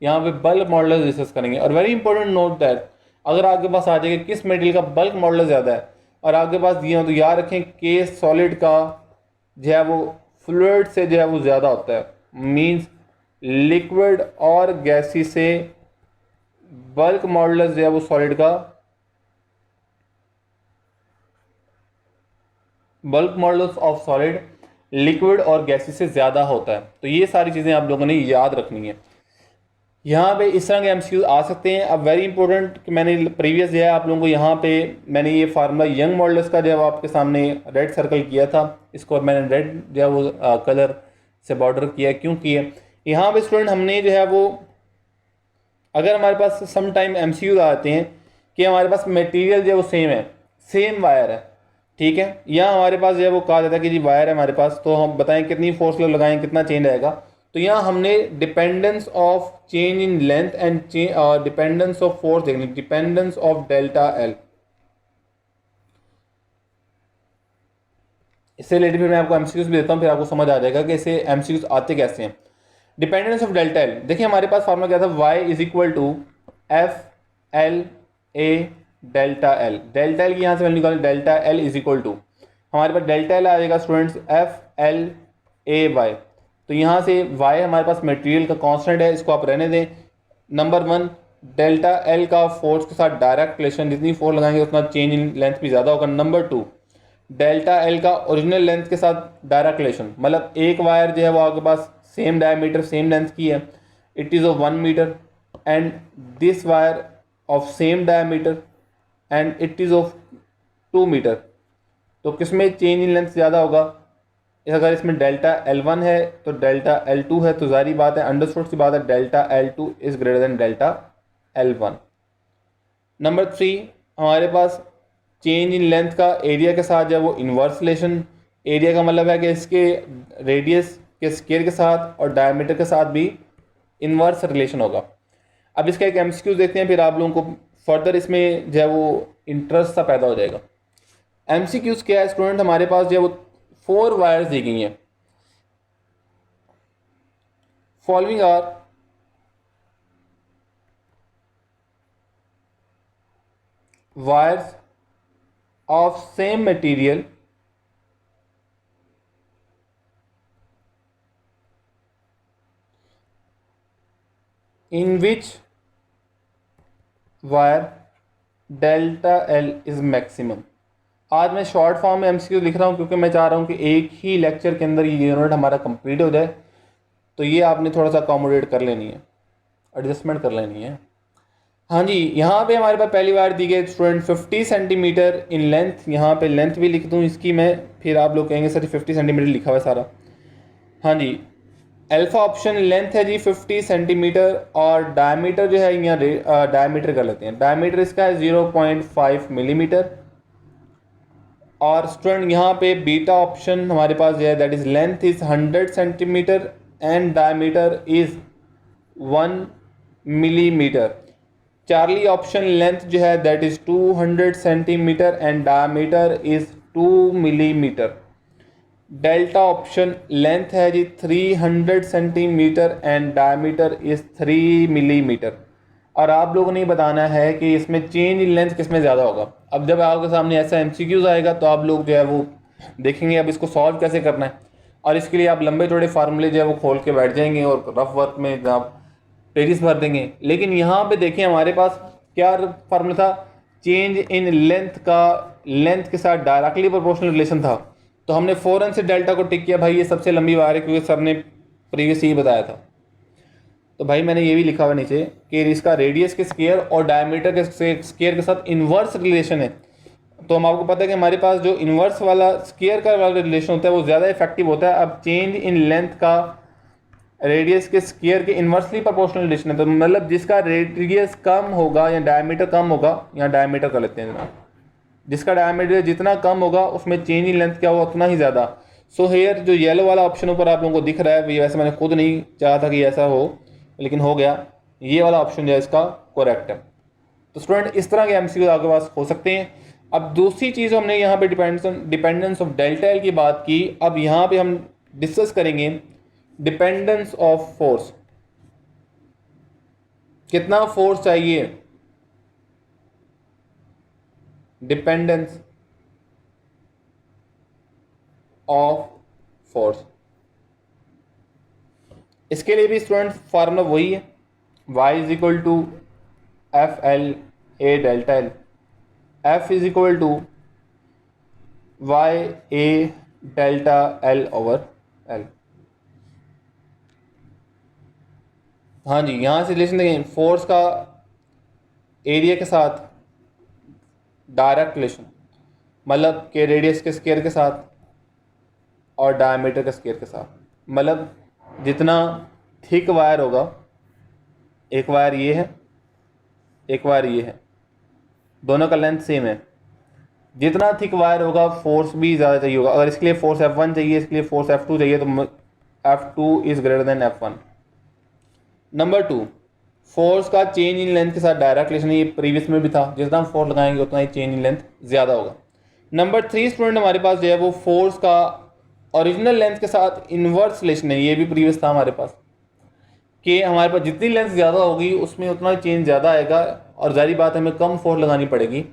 यहाँ पे बल्क मॉडुलस डिस्कस करेंगे। और वेरी इंपॉर्टेंट नोट दैट अगर आपके पास आ जाएगा किस मटेरियल का बल्क मॉडुलस ज़्यादा है और आपके पास दिए हो, तो याद रखें कि सॉलिड का जो है वो फ्लूइड से जो है वो ज़्यादा होता है। मींस लिक्विड और गैसी से बल्क मॉडुलस जो है वो सॉलिड का, bulk modulus of solid liquid और गैसी से ज़्यादा होता है। तो ये सारी चीज़ें आप लोगों ने याद रखनी है। यहाँ पे इस तरह के MCQ आ सकते हैं। अब वेरी इंपॉर्टेंट कि मैंने प्रीवियस जो है आप लोगों को यहाँ पे मैंने ये फार्मूला यंग मॉडुलस का जो है आपके सामने रेड सर्कल किया था, इसको मैंने रेड जो है वो कलर से बॉर्डर किया, क्यों किया? यहाँ पे स्टूडेंट हमने जो है वो, अगर हमारे पास सम टाइम MCQ आते हैं कि हमारे पास मटेरियल जो है वो सेम है, सेम वायर है, ठीक है, या हमारे पास जो है वो कहा जाता है कि जी वायर है हमारे पास, तो हम बताएं कितनी फोर्स लगाएं कितना चेंज आएगा। तो यहाँ हमने dependence of change in length and dependence of force देखनी, डिपेंडेंस ऑफ डेल्टा एल। इससे रिलेटेड फिर मैं आपको MCQs भी देता हूँ, फिर आपको समझ आ जाएगा कि इसे MCQs आते कैसे हैं। डिपेंडेंस ऑफ डेल्टा एल, देखिए हमारे पास फार्मूला क्या था, y is equal to F L A delta L. Delta L की यहाँ से वैल्यू निकालें, delta L is equal to हमारे पास डेल्टा एल आ जाएगा students F L A Y. तो यहाँ से y हमारे पास मटेरियल का कांस्टेंट है, इसको आप रहने दें। नंबर 1 डेल्टा एल का फोर्स के साथ डायरेक्ट रिलेशन, जितनी फोर्स लगाएंगे उतना चेंज इन लेंथ भी ज़्यादा होगा। नंबर 2, डेल्टा एल का ओरिजिनल लेंथ के साथ डायरेक्ट रिलेशन, मतलब एक वायर जो है वो आपके पास सेम डायमीटर सेम लेंथ की है, it is of 1 metre, and this wire of same diameter and it is of 2 metre. तो किसमें चेंज इन लेंथ ज़्यादा होगा? अगर इसमें डेल्टा L1 है तो डेल्टा L2 है, तो जारी बात है, अंडरस्टूड सी बात है, delta L2 is greater than delta L1। Number 3, हमारे पास चेंज इन लेंथ का एरिया के साथ जो है वो इन्वर्स रिलेशन, एरिया का मतलब है कि इसके रेडियस के स्क्वायर के साथ और डायमीटर के साथ भी इन्वर्स रिलेशन होगा। अब इसका एक एमसीक्यू देखते हैं, फिर आप लोगों को फर्दर इसमें जो है वो इंटरेस्ट सा पैदा हो जाएगा। एमसीक्यूज क्या है स्टूडेंट? हमारे पास जो है वो 4 वायर्स दी गई हैं। Following are wires of same material in which wire delta L is maximum। आज मैं शॉर्ट फॉर्म में एमसीक्यू लिख रहा हूँ क्योंकि मैं चाह रहा हूँ कि एक ही लेक्चर के अंदर ये यूनिट हमारा कंप्लीट हो जाए, तो ये आपने थोड़ा सा अकोमोडेट कर लेनी है, एडजस्टमेंट कर लेनी है। हाँ जी, यहाँ पे हमारे पास पहली वायर दी गई स्टूडेंट 50 सेंटीमीटर इन लेंथ। यहाँ पे लेंथ भी लिख दूँ इसकी मैं, फिर आप लोग कहेंगे सर 50 सेंटीमीटर लिखा हुआ है सारा। हाँ जी, अल्फा ऑप्शन लेंथ है जी 50 सेंटीमीटर, और डायमीटर जो है यहाँ डायमीटर कर लेते हैं, डायमीटर इसका है 0.5 मिलीमीटर। और स्टूडेंट यहाँ पे बीटा ऑप्शन हमारे पास जो है that is length is 100 centimetre and diameter is 1 millimetre. Charlie option length जो है that is 200 centimetre and diameter is 2 millimetre. Delta option length है जी 300 centimetre and diameter is 3 millimetre. और आप लोगों ने बताना है कि इसमें चेंज इन लेंथ किसमें ज़्यादा होगा। अब जब आपके सामने ऐसा एमसीक्यूज आएगा तो आप लोग जो है वो देखेंगे अब इसको सॉल्व कैसे करना है, और इसके लिए आप लंबे चौड़े फार्मूले जो है वो खोल के बैठ जाएंगे और रफ वर्क में आप पेजेस भर देंगे। लेकिन यहाँ पे देखिए हमारे पास क्या फार्मूला था, चेंज इन लेंथ का लेंथ के साथ डायरेक्टली प्रोपोर्शनल रिलेशन था, तो हमने फ़ौरन से डेल्टा को टिक किया, भाई ये सबसे लंबी वायर है क्योंकि सर ने प्रीवियस ही बताया था। तो भाई मैंने ये भी लिखा हुआ नीचे कि इसका रेडियस के स्क्वायर और डायमीटर के स्क्वायर के साथ इन्वर्स रिलेशन है। तो हम आपको पता है कि हमारे पास जो इन्वर्स वाला स्क्वायर का वाला रिलेशन होता है वो ज़्यादा इफेक्टिव होता है। अब चेंज इन लेंथ का रेडियस के स्क्वायर के इन्वर्सली प्रोपोर्शनल रिलेशन है, तो मतलब जिसका रेडियस कम होगा या डायमीटर कम होगा, यहाँ डायमीटर कर लेते हैं जनाब, जिसका डायमीटर जितना कम होगा उसमें चेंज इन लेंथ क्या होगा उतना ही ज़्यादा। सो हेयर जो येलो वाला ऑप्शन ऊपर आप लोगों को दिख रहा है, ये वैसे मैंने खुद नहीं चाहा था कि ऐसा हो, लेकिन हो गया, ये वाला ऑप्शन जो है इसका करेक्ट है। तो स्टूडेंट इस तरह के एमसीक्यू आपके पास हो सकते हैं। अब दूसरी चीज़ हमने यहाँ पे डिपेंडेंस ऑफ डेल्टा एल की बात की, अब यहाँ पे हम डिस्कस करेंगे डिपेंडेंस ऑफ फोर्स। कितना फोर्स चाहिए, डिपेंडेंस ऑफ फोर्स। इसके लिए भी स्टूडेंट फार्मूला वही है, y is equal to F L A delta L, F is equal to Y A delta L over L. हाँ जी, यहाँ से रिलेशन देखें, फोर्स का एरिया के साथ डायरेक्ट रिलेशन, मतलब के रेडियस के स्क्वायर के साथ और डायमीटर के स्क्वायर के साथ, मतलब जितना थिक वायर होगा, एक वायर ये है एक वायर ये है, दोनों का लेंथ सेम है, जितना थिक वायर होगा फोर्स भी ज़्यादा चाहिए होगा। अगर इसके लिए फोर्स F1 चाहिए, इसके लिए फोर्स F2 चाहिए, तो F2 is greater than F1। Number 2, force का चेंज इन लेंथ के साथ डायरेक्ट रिलेशन, ये प्रीवियस में भी था, जितना फोर्स लगाएंगे उतना ही चेंज इन लेंथ ज़्यादा होगा। नंबर 3 स्टूडेंट हमारे पास जो है वो फोर्स का ओरिजिनल लेंथ के साथ इन्वर्स रिलेशन है, ये भी प्रीवियस था हमारे पास, कि हमारे पास जितनी लेंथ ज़्यादा होगी उसमें उतना चेंज ज़्यादा आएगा, और जारी बात हमें कम फोर्स लगानी पड़ेगी।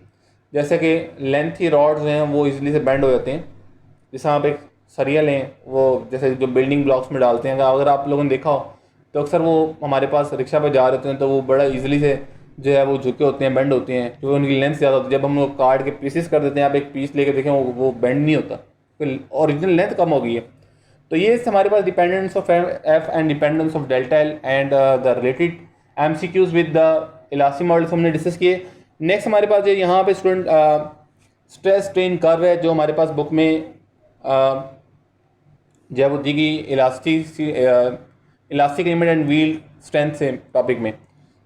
जैसे कि लेंथी रॉड्स हैं वो इजीली से बेंड हो जाते हैं, जैसे आप एक सरिया लें, वो जैसे जो बिल्डिंग ब्लॉक्स में डालते हैं, अगर आप लोगों ने देखा हो तो अक्सर वो हमारे पास रिक्शा पर जा रहे होते हैं तो वो बड़ा ईजिली से जो है वो झुके होते हैं, बेंड होते हैं, क्योंकि उनकी लेंथ ज़्यादा होती है। जब हम लोग काट के पीसेस कर देते हैं, आप एक पीस लेके देखें वो बेंड नहीं होता, ओरिजिनल लेंथ कम हो गई है। तो ये हमारे पास dependence of F and dependence of delta l and the related MCQs with the elastic modulus हमने डिस्कस किए। नेक्स्ट हमारे पास ये यहाँ पे स्टूडेंट स्ट्रेस स्ट्रेन कर्व है, जो हमारे पास बुक में जो है वो दी गई elastic limit and yield strength से टॉपिक में।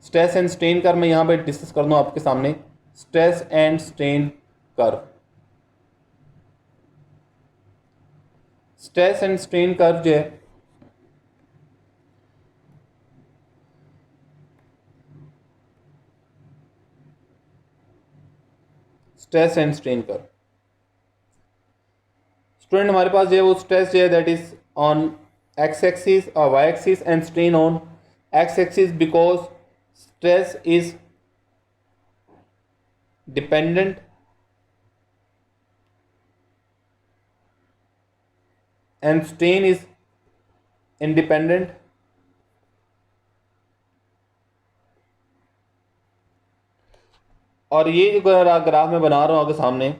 स्ट्रेस एंड स्ट्रेन कर्व मैं यहाँ पे डिस्कस कर दूँ आपके सामने। Stress and strain curve, stress and strain curve जो है stress and strain curve student हमारे पास जो है वो स्ट्रेस जो है that is on x axis और y axis and strain on x axis because stress is dependent and strain is independent और ये जो ग्राफ मैं बना रहा हूँ आपके सामने,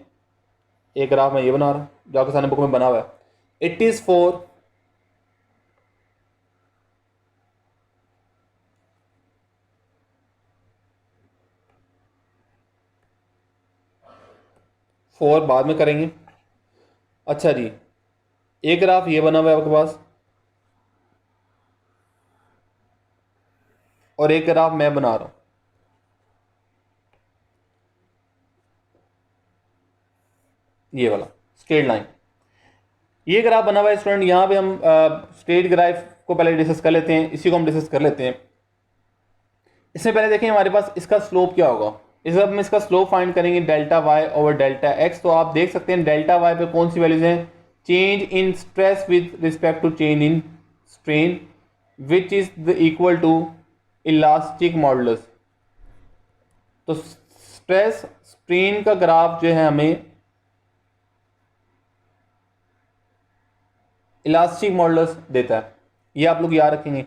एक ग्राफ मैं ये बना रहा हूँ जो आपके सामने बुक में बना हुआ है। इट इज फॉर बाद में करेंगे। अच्छा जी, एक ग्राफ ये बना हुआ है आपके पास और एक ग्राफ मैं बना रहा हूं, ये वाला स्ट्रेट लाइन। ये ग्राफ बना हुआ है स्टूडेंट, यहां पे हम स्ट्रेट ग्राफ को पहले डिस्कस कर लेते हैं, इसी को हम डिस्कस कर लेते हैं। इसमें पहले देखें हमारे पास इसका स्लोप क्या होगा। इस बार हम इसका स्लोप फाइंड करेंगे delta Y over delta X. तो आप देख सकते हैं डेल्टा वाई पे कौन सी वैल्यूज हैं, change in stress with respect to change in strain which is the equal to elastic modulus. तो स्ट्रेस स्ट्रेन का ग्राफ जो है हमें इलास्टिक मॉडुलस देता है, ये आप लोग याद रखेंगे।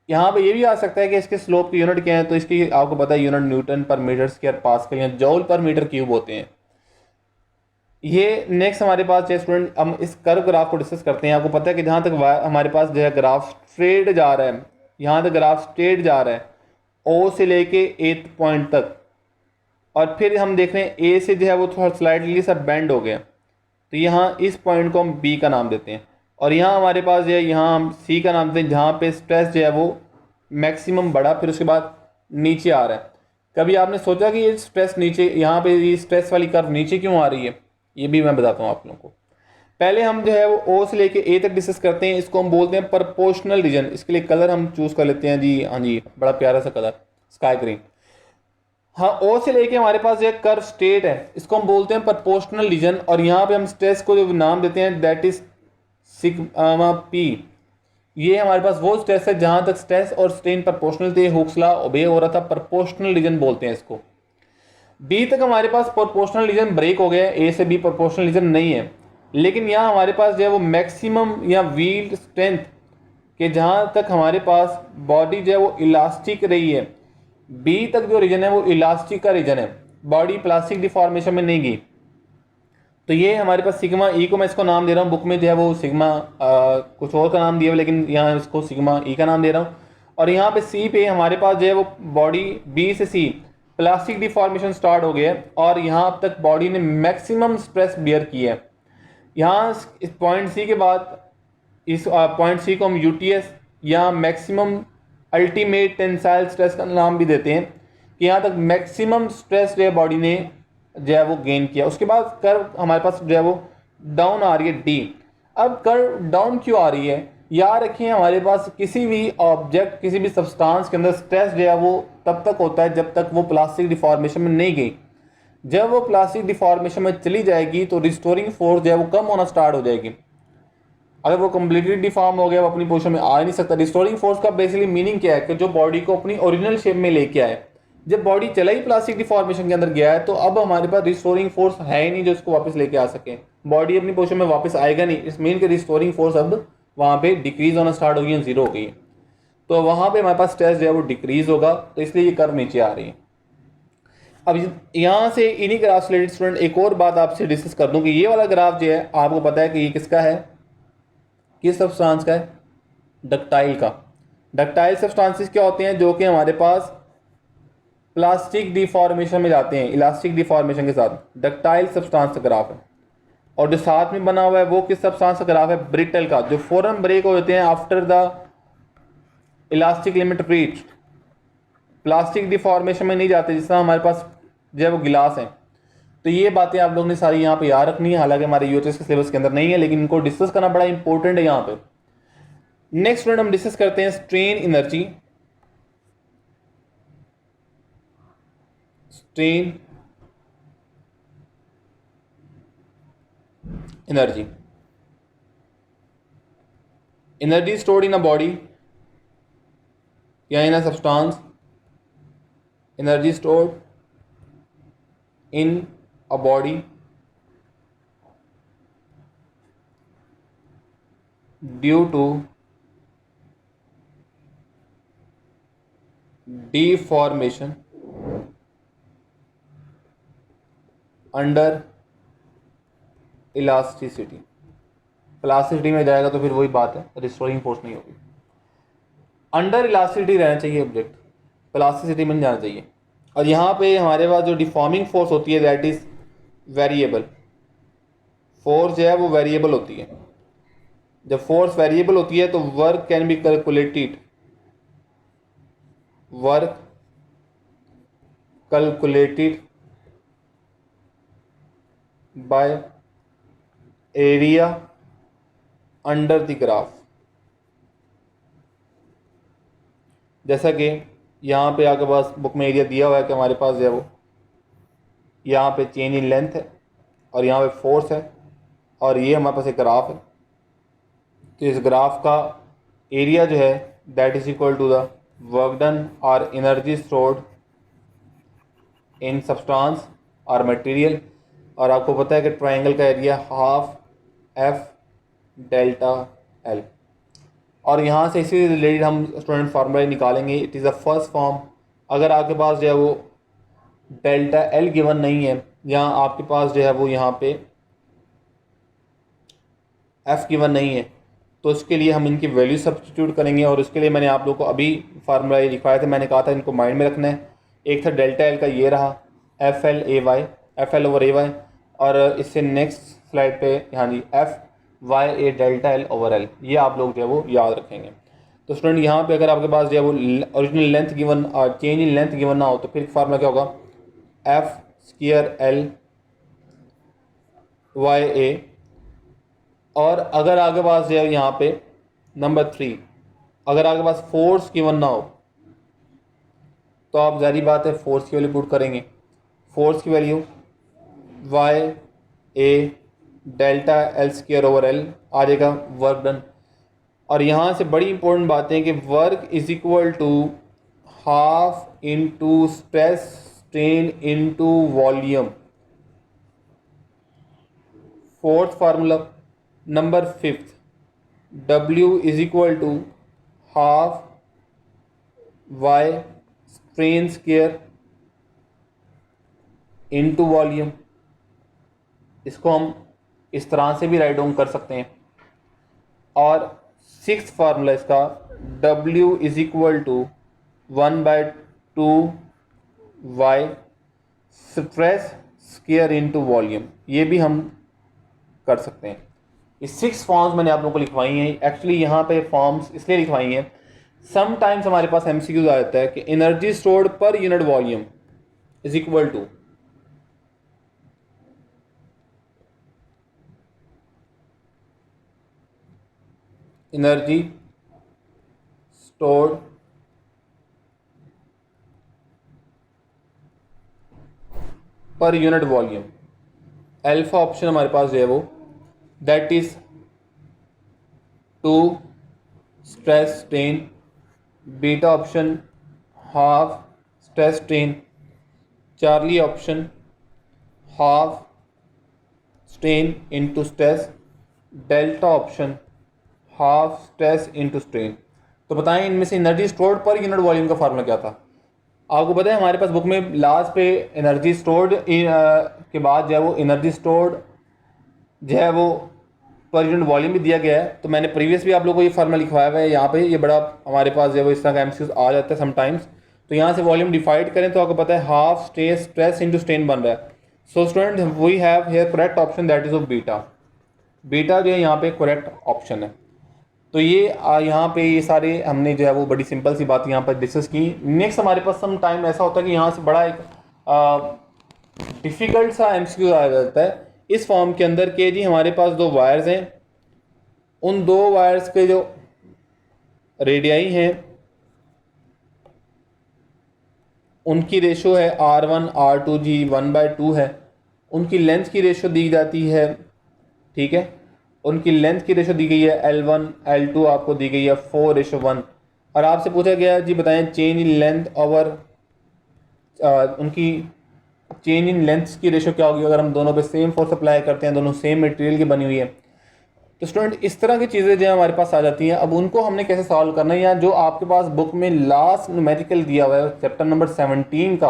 यहाँ पे ये भी आ सकता है कि इसके स्लोप की यूनिट क्या है, तो इसकी आपको पता है unit Newton per metre square pascal या जॉल पर मीटर क्यूब होते हैं। ये नेक्स्ट हमारे पास है स्टूडेंट, हम इस कर्व ग्राफ को डिस्कस करते हैं। आपको पता है कि जहाँ तक हमारे पास जो है ग्राफ स्ट्रेट जा रहा है, यहाँ तक ग्राफ स्ट्रेट जा रहा है ओ से लेके एथ पॉइंट तक, और फिर हम देख रहे हैं ए से जो है वो थोड़ा स्लाइडली सा बेंड हो गया, तो यहाँ इस पॉइंट को हम बी का नाम देते हैं। और यहाँ हमारे पास जो है यहाँ हम सी का नाम देते हैं, जहाँ पे स्ट्रेस जो है वो मैक्सिमम बढ़ा फिर उसके बाद नीचे आ रहा है। कभी आपने सोचा कि ये स्ट्रेस नीचे, यहाँ पे ये स्ट्रेस वाली कर्व नीचे क्यों आ रही है, ये भी मैं बताता हूँ आप लोगों को। पहले हम जो है वो ओ से लेके ए तक डिस्कस करते हैं, इसको हम बोलते हैं प्रोपोर्शनल रीजन। इसके लिए कलर हम चूज कर लेते हैं जी, हाँ जी बड़ा प्यारा सा कलर स्काई ग्रीन। हाँ, ओ से लेके हमारे पास एक कर्व स्ट्रेट है, इसको हम बोलते हैं प्रोपोर्शनल रीजन। और यहाँ पे हम स्ट्रेस को जो नाम देते हैं दैट इज सिग्मा पी। ये हमारे पास वो स्ट्रेस है जहाँ तक स्ट्रेस और स्ट्रेन प्रोपोर्शनल थे, हुक्स लॉ ओबे हो रहा था, प्रोपोर्शनल रीजन बोलते हैं इसको। बी तक हमारे पास प्रोपोर्शनल रीजन ब्रेक हो गया, ए से बी प्रोपोर्शनल रीजन नहीं है। लेकिन यहाँ हमारे पास जो है वो मैक्सिमम या व्हील स्ट्रेंथ के जहाँ तक हमारे पास बॉडी जो है वो इलास्टिक रही है, बी तक जो रीजन है वो इलास्टिक का रीजन है, बॉडी प्लास्टिक डिफॉर्मेशन में नहीं गई। तो ये हमारे पास सिग्मा ई को मैं इसको नाम दे रहा हूँ, बुक में जो है वो सिग्मा कुछ और का नाम दिया हुआ, लेकिन यहाँ इसको सिग्मा ई का नाम दे रहा हूँ। और यहाँ पे सी पे हमारे पास जो है वो बॉडी बी से सी प्लास्टिक डिफॉर्मेशन स्टार्ट हो गया है, और यहाँ तक बॉडी ने मैक्सिमम स्ट्रेस बियर किया है। यहाँ इस पॉइंट सी के बाद इस पॉइंट सी को हम यूटीएस या मैक्सिमम अल्टीमेट टेंसाइल स्ट्रेस का नाम भी देते हैं, कि यहाँ तक मैक्सिमम स्ट्रेस जो है बॉडी ने जो है वो गेन किया। उसके बाद कर्व हमारे पास जो है वो डाउन आ रही है डी। अब कर्व डाउन क्यों आ रही है, याद रखिए हमारे पास किसी भी ऑब्जेक्ट किसी भी सब्सटेंस के अंदर स्ट्रेस जो है वो तब तक होता है जब तक वो प्लास्टिक डिफॉर्मेशन में नहीं गई। जब वो प्लास्टिक डिफॉर्मेशन में चली जाएगी तो रिस्टोरिंग फोर्स जो है वो कम होना स्टार्ट हो जाएगी। अगर वो कम्प्लीटली डिफॉर्म हो गया, वो अपनी पोजीशन में आ नहीं सकता। रिस्टोरिंग फोर्स का बेसिकली मीनिंग क्या है कि जो बॉडी को अपनी ओरिजिनल शेप में लेके आए। जब बॉडी चला ही प्लास्टिक डिफॉर्मेशन के अंदर गया है तो अब हमारे पास रिस्टोरिंग फोर्स है ही नहीं जो इसको वापस लेके आ सके। बॉडी अपनी पोजीशन में वापस आएगा नहीं, इस मीन के रिस्टोरिंग फोर्स अब वहाँ पे डिक्रीज होना स्टार्ट हो गई है, जीरो हो गई है। तो वहाँ पे हमारे पास स्ट्रेस जो है वो डिक्रीज होगा, तो इसलिए ये कर्व नीचे आ रही है। अब यहाँ से इन्हीं ग्राफ से रिलेटेड स्टूडेंट एक और बात आपसे डिस्कस कर दूं कि ये वाला ग्राफ जो है आपको पता है कि ये किसका है, किस सब्सटेंस का है, डक्टाइल का। डक्टाइल सब्सटेंसेस क्या होते हैं, जो कि हमारे पास प्लास्टिक डिफॉर्मेशन में जाते हैं, इलास्टिक डिफॉर्मेशन के साथ। डक्टाइल सब्सटेंस का ग्राफ है। और जो साथ में बना हुआ है वो किस सब्सटेंस का ग्राफ है, ब्रिटल का, जो फौरन ब्रेक हो जाते हैं after the elastic limit reach. Plastic deformation में नहीं जाते, जिस तरह हमारे पास जो है वो गिलास है। तो ये बातें आप लोगों ने सारी यहाँ पे याद रखनी है, हालांकि हमारे यूएचएस के सिलेबस के अंदर नहीं है, लेकिन इनको डिस्कस करना बड़ा इंपॉर्टेंट है यहाँ पे। नेक्स्ट स्टूडेंट हम डिस्कस करते हैं strain energy. Strain energy, energy stored in a body या in a substance, energy stored in a body due to deformation under elasticity. Plasticity में जाएगा तो फिर वही बात है, रिस्टोरिंग फोर्स नहीं होगी। अंडर इलास्टिसिटी रहना चाहिए ऑब्जेक्ट, प्लास्टिसिटी में नहीं जाना चाहिए। और यहाँ पे हमारे पास जो डिफॉर्मिंग फोर्स होती है दैट इज वेरिएबल। फोर्स जो है वो वेरिएबल होती है। जब फोर्स वेरिएबल होती है तो work can be calculated, work calculated by area under the graph. जैसा कि यहाँ पे आपके पास बुक में एरिया दिया हुआ है कि हमारे पास जो है वो यहाँ पे चेंज इन लेंथ है और यहाँ पे फोर्स है और ये हमारे पास एक ग्राफ है। तो इस ग्राफ का एरिया जो है that is equal to the work done और एनर्जी स्टोर्ड इन सब्सटेंस और मटेरियल। और आपको पता है कि ट्रायंगल का area half F delta L. और यहाँ से इसी रिलेटेड हम स्टूडेंट फार्मूला निकालेंगे। It is the first form. अगर आपके पास जो है वो डेल्टा एल गिवन नहीं है, यहाँ आपके पास जो है वो यहाँ पे एफ गिवन नहीं है, तो उसके लिए हम इनकी वैल्यू सब्स्टिट्यूट करेंगे। और उसके लिए मैंने आप लोगों को अभी फार्मूला ये लिखवाया था, मैंने कहा था इनको माइंड में रखना है। एक था डेल्टा एल का, ये रहा F L A Y, F L over A Y. और इससे नेक्स्ट स्लाइड पे हाँ जी एफ वाई ए डेल्टा एल ओवर एल, ये आप लोग जो है वो याद रखेंगे। तो स्टूडेंट यहाँ पे अगर आपके पास जो है वो ओरिजिनल लेंथ गिवन और चेंज इन लेंथ गिवन ना हो तो फिर फार्मूला क्या होगा, एफ स्क्वायर एल वाई ए। और अगर आपके पास जो है यहाँ पे नंबर 3, अगर आपके पास फोर्स गिवन ना हो तो आप जारी बात है फोर्स की वैल्यू पुट करेंगे। फोर्स की वैल्यू वाई ए delta l square over l आ जाएगा वर्क डन। और यहाँ से बड़ी इंपॉर्टेंट बात है कि work is equal to half into stress strain into volume. Fourth formula number 5, W is equal to half Y strain square into volume. इसको हम इस तरह से भी राइट डाउन कर सकते हैं। और 6th फार्मूला इसका W is equal to 1/2 Y stress square into volume, ये भी हम कर सकते हैं। ये 6 फॉर्म्स मैंने आप लोगों को लिखवाई हैं। एक्चुअली यहाँ पे फॉर्म्स इसलिए लिखवाई हैं, समटाइम्स हमारे पास MCQs आ जाता है कि energy stored per unit volume is equal to energy stored per unit volume. Alpha option हमारे पास जो है वो that is 2 stress strain, beta option half stress strain, charlie option half strain into stress, delta option half stress into strain. तो बताएं इनमें से energy stored per unit volume का फार्मूला क्या था। आपको पता है हमारे पास बुक में लास्ट पे एनर्जी स्टोर्ड के बाद जो है वो एनर्जी स्टोर्ड जो है वो पर यूनिट वॉल्यूम भी दिया गया है। तो मैंने प्रीवियस भी आप लोगों को ये फार्मूला लिखवाया हुआ है यहाँ पे, ये बड़ा हमारे पास जो है वो इस तरह का एमसीक्यूज आ जाता है समटाइम्स। तो यहाँ से वॉल्यूम डिवाइड करें तो आपको पता है हाफ स्ट्रेस इंटू स्ट्रेन बन रहा है। So student we have here correct option that is of beta. Beta जो है यहाँ पे करेक्ट ऑप्शन है। तो ये यहाँ पे ये सारे हमने जो है वो बड़ी सिंपल सी बात यहाँ पर डिस्कस की। नेक्स्ट हमारे पास सम टाइम ऐसा होता है कि यहाँ से बड़ा एक डिफ़िकल्ट सा एमसीक्यू आ जाता है इस फॉर्म के अंदर के जी हमारे पास दो वायर्स हैं, उन दो वायर्स के जो रेडियाई हैं उनकी रेशो है R1 R2 जी 1/2 है। उनकी लेंथ की रेशो दी जाती है, ठीक है, उनकी लेंथ की रेशो दी गई है L1 L2 आपको दी गई है 4:1। और आपसे पूछा गया जी बताएं चेंज इन लेंथ ओवर उनकी चेंज इन लेंथ की रेशो क्या होगी अगर हम दोनों पे सेम फोर्स अप्लाई करते हैं, दोनों सेम मटेरियल की बनी हुई है। तो स्टूडेंट इस तरह की चीज़ें जो हमारे पास आ जाती हैं, अब उनको हमने कैसे सॉल्व करना है, या जो आपके पास बुक में लास्ट न्यूमेरिकल दिया हुआ है चैप्टर नंबर 17 का,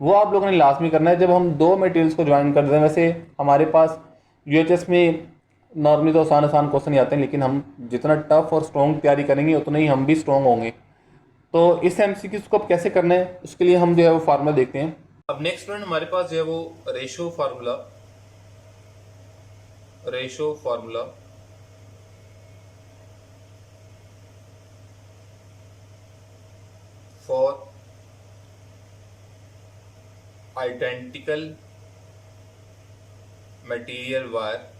वो आप लोगों ने लास्ट में करना है जब हम दो मटेरियल्स को ज्वाइन कर दें। वैसे हमारे पास यूएचएस में नॉर्मली तो आसान आसान क्वेश्चन ही आते हैं, लेकिन हम जितना टफ और स्ट्रॉन्ग तैयारी करेंगे उतना ही हम भी स्ट्रॉन्ग होंगे। तो इस एमसीक्यूज को अब कैसे करना है उसके लिए हम जो है वो फार्मूला देखते हैं। अब नेक्स्ट स्टूडेंट हमारे पास जो है वो ratio formula for identical material wire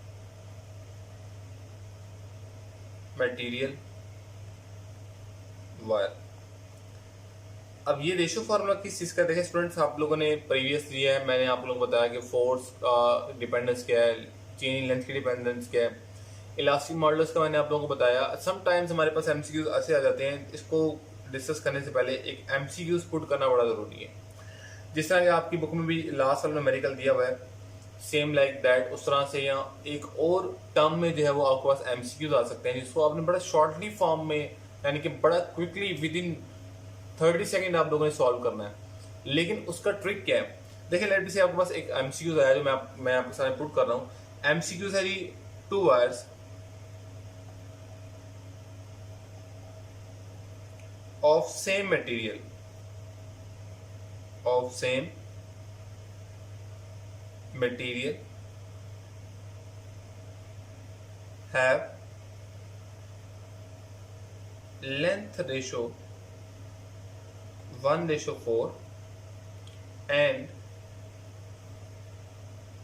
अब ये रेशो फार्मूला किस चीज़ का देखें स्टूडेंट्स, आप लोगों ने प्रीवियस लिया है, मैंने आप लोगों को बताया कि फोर्स का डिपेंडेंस क्या है, चेन लेंथ की डिपेंडेंस क्या है, इलास्टिक मॉडल्स का मैंने आप लोगों को बताया। समटाइम्स हमारे पास एमसीक्यूज ऐसे आ जाते हैं, इसको डिस्कस करने से पहले एक एमसीक्यूज पुट करना बड़ा ज़रूरी है। जिस तरह कि आपकी बुक में भी लास्ट वाला न्यूमेरिकल दिया हुआ है सेम लाइक दैट, उस तरह से यहाँ एक और टर्म में जो है वो आपके पास एमसीक्यूज आ सकते हैं जिसको आपने बड़ा शॉर्टली फॉर्म में यानी कि बड़ा क्विकली विद इन 30 सेकेंड आप लोगों ने सॉल्व करना है। लेकिन उसका ट्रिक क्या है, देखिए लेट मी से आपके पास एक एमसीक्यूज आया जो मैं आपके सामने पुट कर रहा हूँ। एमसीक्यूज है जी two wires of same material have length ratio 1:4 and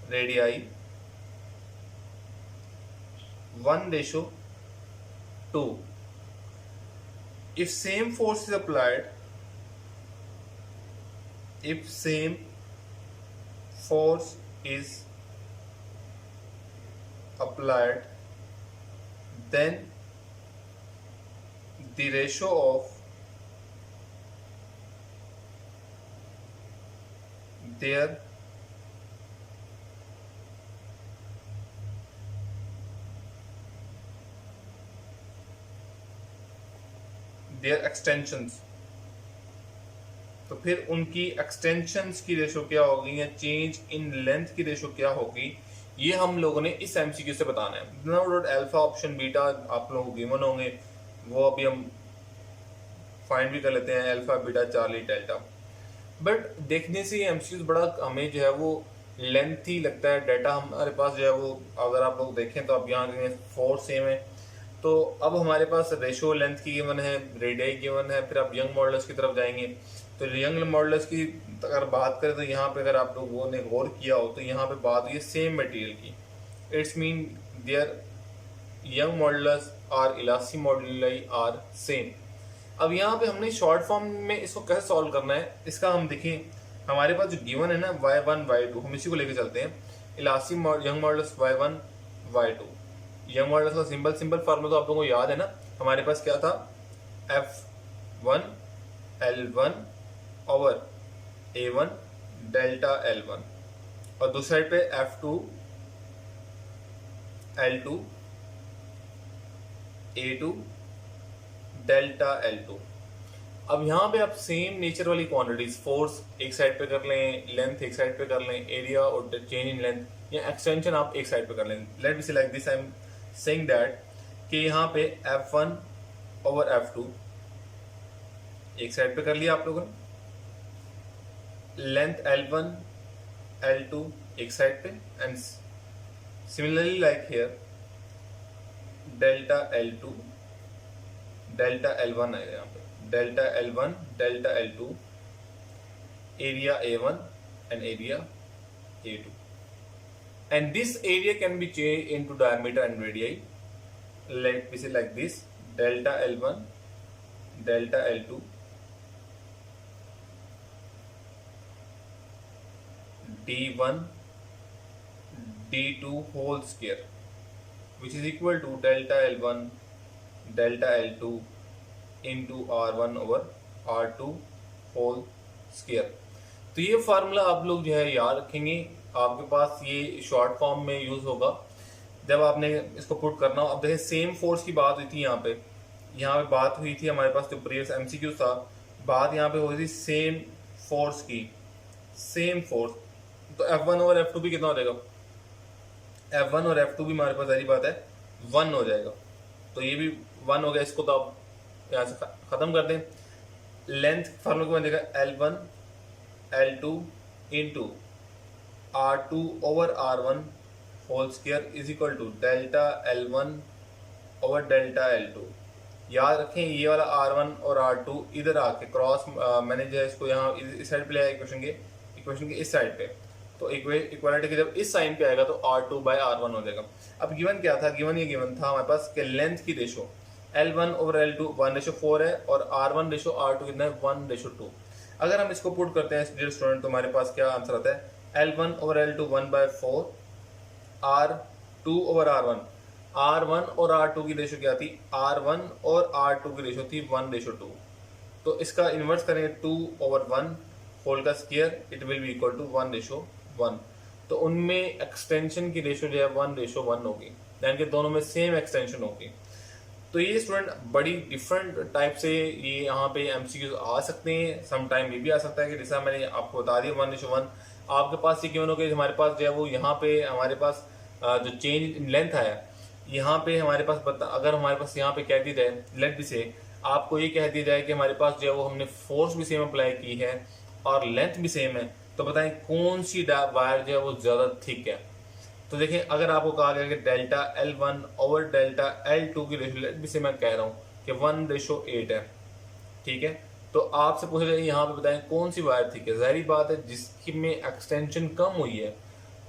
radii 1:2. If same force is applied, then the ratio of their extensions, तो फिर उनकी एक्सटेंशंस की रेशो क्या होगी या चेंज इन लेंथ की रेशो क्या होगी, ये हम लोगों ने इस एमसीक्यू से बताना है। नोट अल्फा ऑप्शन बीटा आप लोगों को गिवन होंगे, वो अभी हम फाइंड भी कर लेते हैं, alpha beta Charlie delta. But देखने से ये एमसीक्यूज बड़ा हमें जो है वो लेंथी लगता है। डाटा हमारे पास जो है वो अगर आप लोग देखें तो अब यहाँ फोर सेम है, तो अब हमारे पास रेशो लेंथ की गिवन है, रेडियाई गिवन है। फिर आप यंग मॉडल्स की तरफ जाएंगे तो यंग मॉडल्स की अगर बात करें तो यहाँ पे अगर आप लोगों ने गौर किया हो तो यहाँ पे बात हुई है सेम मटेरियल की। It's mean their Young modulus are elastic moduli are same. अब यहाँ पे हमने शॉर्ट फॉर्म में इसको कैसे सॉल्व करना है, इसका हम देखें। हमारे पास जो गिवन है ना y1 y2, हम इसी को लेके चलते हैं। Elastic young models y1 y2, young models का सिंपल फार्मूला तो आप लोगों को याद है ना, हमारे पास क्या था, F1 L1 over A1 delta L1, और दूसरी साइड पे F2 L2 A2 delta L2। अब यहाँ पे आप सेम नेचर वाली क्वांटिटीज, फोर्स एक साइड पे कर लें, लेंथ एक साइड पे कर लें, एरिया और चेंज इन लेंथ या एक्सटेंशन आप एक साइड पे कर लें। लेट मी से like this, I am saying that कि यहाँ पे F1 ओवर F2 एक साइड पे कर लिया आप लोगों ने, लेंथ L1 L2 एक साइड पे, and similarly like here delta L2 delta L1 आएगा यहाँ पे, delta L1 delta L2, area A1 and area A2, and this area can be changed into diameter and radii. Let me say like this, delta L1 delta L2 D1 D2 whole square, which is equal to delta L1 delta L2 into R1 over R2 whole square। तो ये फार्मूला आप लोग जो है याद रखेंगे, आपके पास ये शॉर्ट फॉर्म में यूज होगा जब आपने इसको पुट करना हो। अब देखिए सेम फोर्स की बात हुई थी, यहाँ पे बात हुई थी हमारे पास जो प्रीवियस MCQ था, बात यहाँ पे हो रही थी सेम फोर्स की, सेम फोर्स। तो F1 और F2 भी कितना हो जाएगा, F1 और F2 भी हमारे पास सारी बात है 1 हो जाएगा, तो ये भी 1 हो गया। इसको तो आप यहाँ से खत्म कर दें। लेंथ फार्मूला को बन जाएगा L1 L2 into R2 over R1 whole square is equal to delta L1 over delta L2। याद रखें ये वाला R1 और R2 इधर आके क्रॉस, मैंने जो है इसको यहाँ इस साइड पे लिया इक्वेशन के इस साइड पे, तो इक्वालिटी के जब इस साइन पे आएगा तो R2 बाय R1 हो जाएगा। अब गिवन क्या था, गिवन था हमारे पास कि लेंथ की रेशो L1 ओवर L2 1:4 है और R1 रेशो R2 कितना है 1:2। अगर हम इसको पुट करते हैं डियर स्टूडेंट तो हमारे पास क्या आंसर आता है, L1 over L2 1/4, R2 over R1, R1 और R2 की रेशो क्या थी, R1 और R2 की रेशो थी 1:2। तो इसका इन्वर्स करेंगे 2 ओवर 1 होल का square, it will be equal to 1:1। तो उनमें एक्सटेंशन की रेशो जो है 1:1 होगी, यानी कि दोनों में सेम एक्सटेंशन होगी। तो ये स्टूडेंट बड़ी डिफरेंट टाइप से ये यहाँ पे MCQs आ सकते हैं, सम टाइम ये भी आ सकता है कि जैसा मैंने आपको बता दिया 1:1 आपके पास ये क्यों हो कि हमारे पास जो है वो यहाँ पे हमारे पास जो चेंज इन लेंथ आया यहाँ पे हमारे पास अगर हमारे पास यहाँ पे कह दी जाए, लेट भी से आपको ये कह दिया जाए कि हमारे पास जो है वो हमने फोर्स भी सेम अप्लाई की है और लेंथ भी सेम है, तो बताएं कौन सी वायर जो है वो ज्यादा थिक है। तो देखें अगर आपको कहा गया कि delta L1 over delta L2 की रेशो, लेट भी से मैं कह रहा हूँ कि 1:8 है, ठीक है, तो आपसे पूछा जाए यहाँ पे बताएं कौन सी वायर थिक है। जाहिर बात है जिसकी में एक्सटेंशन कम हुई है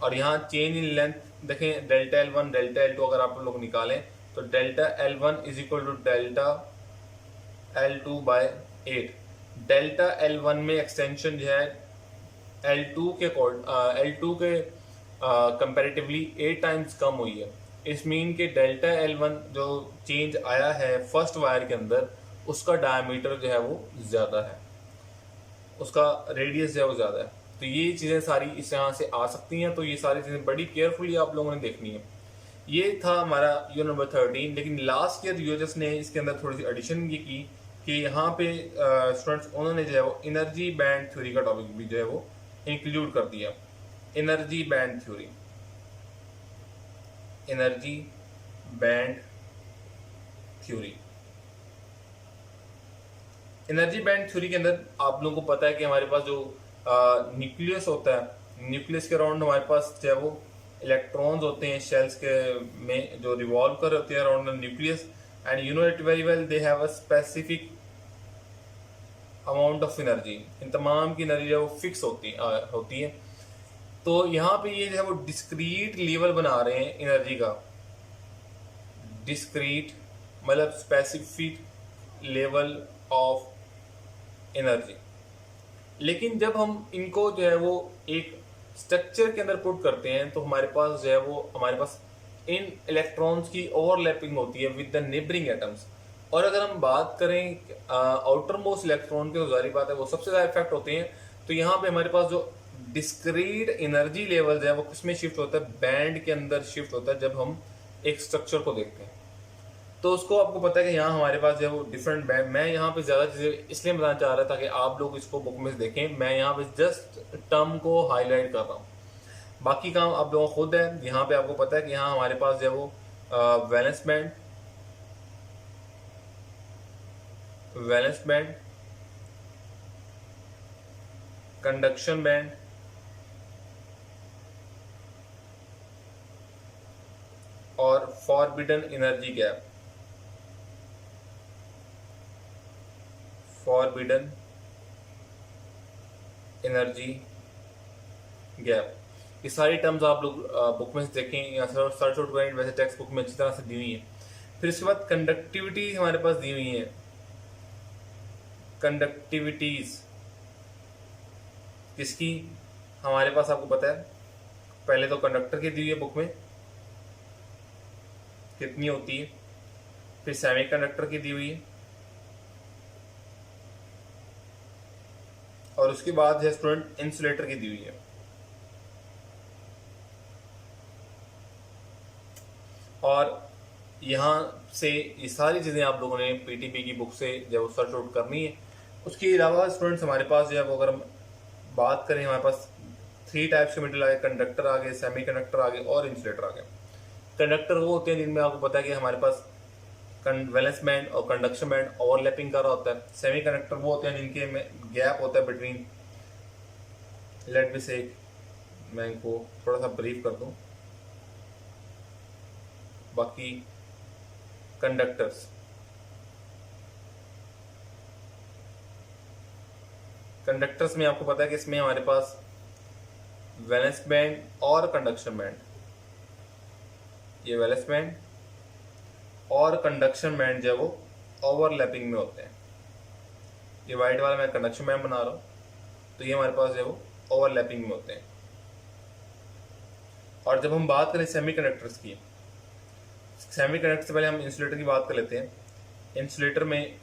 और यहाँ चेंज इन लेंथ देखें, डेल्टा L1 डेल्टा L2 अगर आप लोग निकालें तो delta L1 is equal to delta L2 by 8। Delta L1 में एक्सटेंशन जो है L2 के कंपैरेटिवली 8 टाइम्स कम हुई है। इस मीन के डेल्टा L1 जो चेंज आया है फर्स्ट वायर के अंदर, उसका डायमीटर जो है वो ज्यादा है, उसका रेडियस जो है वो ज्यादा है। तो ये चीजें सारी इस यहाँ से आ सकती हैं, तो ये सारी चीजें बड़ी केयरफुली आप लोगों ने देखनी है। ये था हमारा यूनिट नंबर 13, लेकिन लास्ट ईयर यूएचएस ने इसके अंदर थोड़ी सी एडिशन ये की कि यहाँ पे स्टूडेंट्स उन्होंने जो है वो एनर्जी बैंड थ्योरी का टॉपिक भी जो है वो इंक्लूड कर दिया। Energy band theory, energy band theory, energy band theory के अंदर आप लोगों को पता है कि हमारे पास जो न्यूक्लियस होता है, न्यूक्लियस के अराउंड हमारे पास जो है वो इलेक्ट्रॉन्स होते हैं शेल्स के में जो रिवॉल्व कर होते हैं around the nucleus, and you know it very well they have a specific amount of energy. इन तमाम की एनर्जी वो फिक्स होती है। तो यहाँ पे ये जो है वो डिस्क्रीट लेवल बना रहे हैं एनर्जी का, डिस्क्रीट मतलब स्पेसिफिक लेवल ऑफ एनर्जी। लेकिन जब हम इनको जो है वो एक स्ट्रक्चर के अंदर पुट करते हैं तो हमारे पास जो है वो हमारे पास इन इलेक्ट्रॉन्स की ओवरलैपिंग होती है विद द नेबरिंग एटम्स। और अगर हम बात करें आउटर मोस्ट इलेक्ट्रॉन के, तो जारी बात है वो सबसे ज्यादा इफेक्ट होते हैं। तो यहाँ पे हमारे पास जो डिस्क्रीट एनर्जी लेवल है वो किसमें शिफ्ट होता है, बैंड के अंदर शिफ्ट होता है जब हम एक स्ट्रक्चर को देखते हैं। तो उसको आपको पता है कि यहाँ हमारे पास जो है वो डिफरेंट बैंड, मैं यहाँ पे ज़्यादा चीज़ें इसलिए बताना चाह रहा था कि आप लोग इसको बुक में से देखें, मैं यहाँ पे जस्ट टर्म को हाईलाइट कर रहा हूँ, बाकी काम आप लोगों को खुद है। यहाँ पे आपको पता है कि यहाँ हमारे पास जो है वो valence band, valence band, conduction band और forbidden energy gap, forbidden energy gap, ये सारी टर्म्स आप लोग बुक में से देखें या सर्च आउट करें, वैसे टेक्स्ट बुक में अच्छी तरह से दी हुई है। फिर इसके बाद कंडक्टिविटी हमारे पास दी हुई है, कंडक्टिविटीज किसकी हमारे पास आपको पता है, पहले तो कंडक्टर की दी हुई है बुक में कितनी होती है, फिर सेमी कंडक्टर की दी हुई है, और उसके बाद है स्टूडेंट इंसुलेटर की दी हुई है। और यहाँ से ये सारी चीज़ें आप लोगों ने पीटीपी की बुक से जब सर्च आउट करनी है। उसके अलावा स्टूडेंट्स हमारे पास जो है वो, अगर हम बात करें, हमारे पास 3 टाइप्स के मेटल आ गए, कंडक्टर आ गए, सेमी कंडक्टर आ गए और इंसुलेटर आ गए। कंडक्टर वो होते हैं जिनमें आपको पता है कि हमारे पास वैलेंस बैंड और कंडक्शन बैंड ओवरलैपिंग कर रहा होता है। सेमी कंडक्टर वो होते हैं जिनके में गैप होता है बिटवीन, लेट मी से, मैं इनको थोड़ा सा ब्रीफ कर दूं। बाकी कंडक्टर्स, कंडक्टर्स में आपको पता है कि इसमें हमारे पास वैलेंस बैंड और कंडक्शन बैंड, ये वैलेंस बैंड और कंडक्शन बैंड जो है वो ओवरलैपिंग में होते हैं। ये वाइट वाला मैं कंडक्शन बैंड बना रहा हूँ, तो ये हमारे पास जो है वो ओवरलैपिंग में होते हैं। और जब हम बात करें सेमी कंडक्टर्स की, सेमी कंडक्टर से पहले हम इंसुलेटर की बात कर लेते हैं। इंसुलेटर में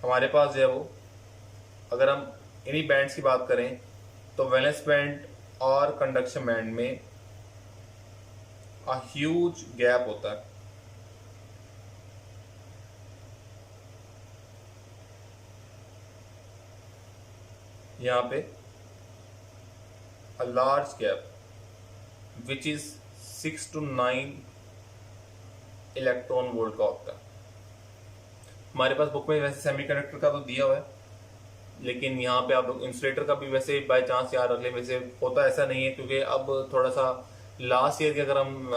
हमारे पास जो है वो, अगर हम इन्हीं बैंड्स की बात करें तो वैलेंस बैंड और कंडक्शन बैंड में ह्यूज गैप होता है। यहाँ पे a large gap which is 6 to 9 electron volt का होता है। हमारे पास बुक में वैसे सेमीकंडक्टर का तो दिया हुआ है, लेकिन यहाँ पे आप लोग इंसुलेटर का भी वैसे बाय चांस याद रख लें। वैसे होता ऐसा नहीं है, क्योंकि अब थोड़ा सा लास्ट ईयर के अगर हम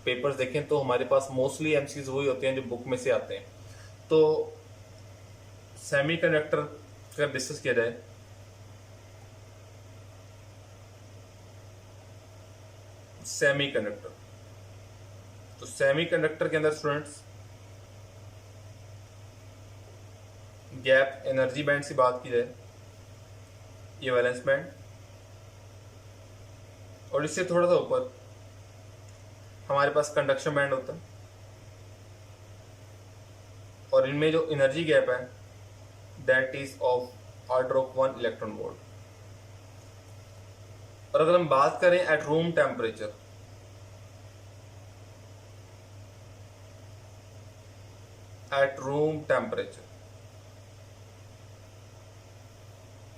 पेपर्स देखें तो हमारे पास मोस्टली एमसीज वही होते हैं जो बुक में से आते हैं। तो सेमीकंडक्टर का डिस्कस किया जाए, सेमीकंडक्टर, तो सेमीकंडक्टर के अंदर स्टूडेंट्स गैप एनर्जी बैंड से बात की जाए, ये वैलेंस बैंड, और इससे थोड़ा सा ऊपर हमारे पास कंडक्शन बैंड होता है, और इनमें जो एनर्जी गैप है that is of order of 1 electron volt. और अगर हम बात करें at room temperature, at room temperature,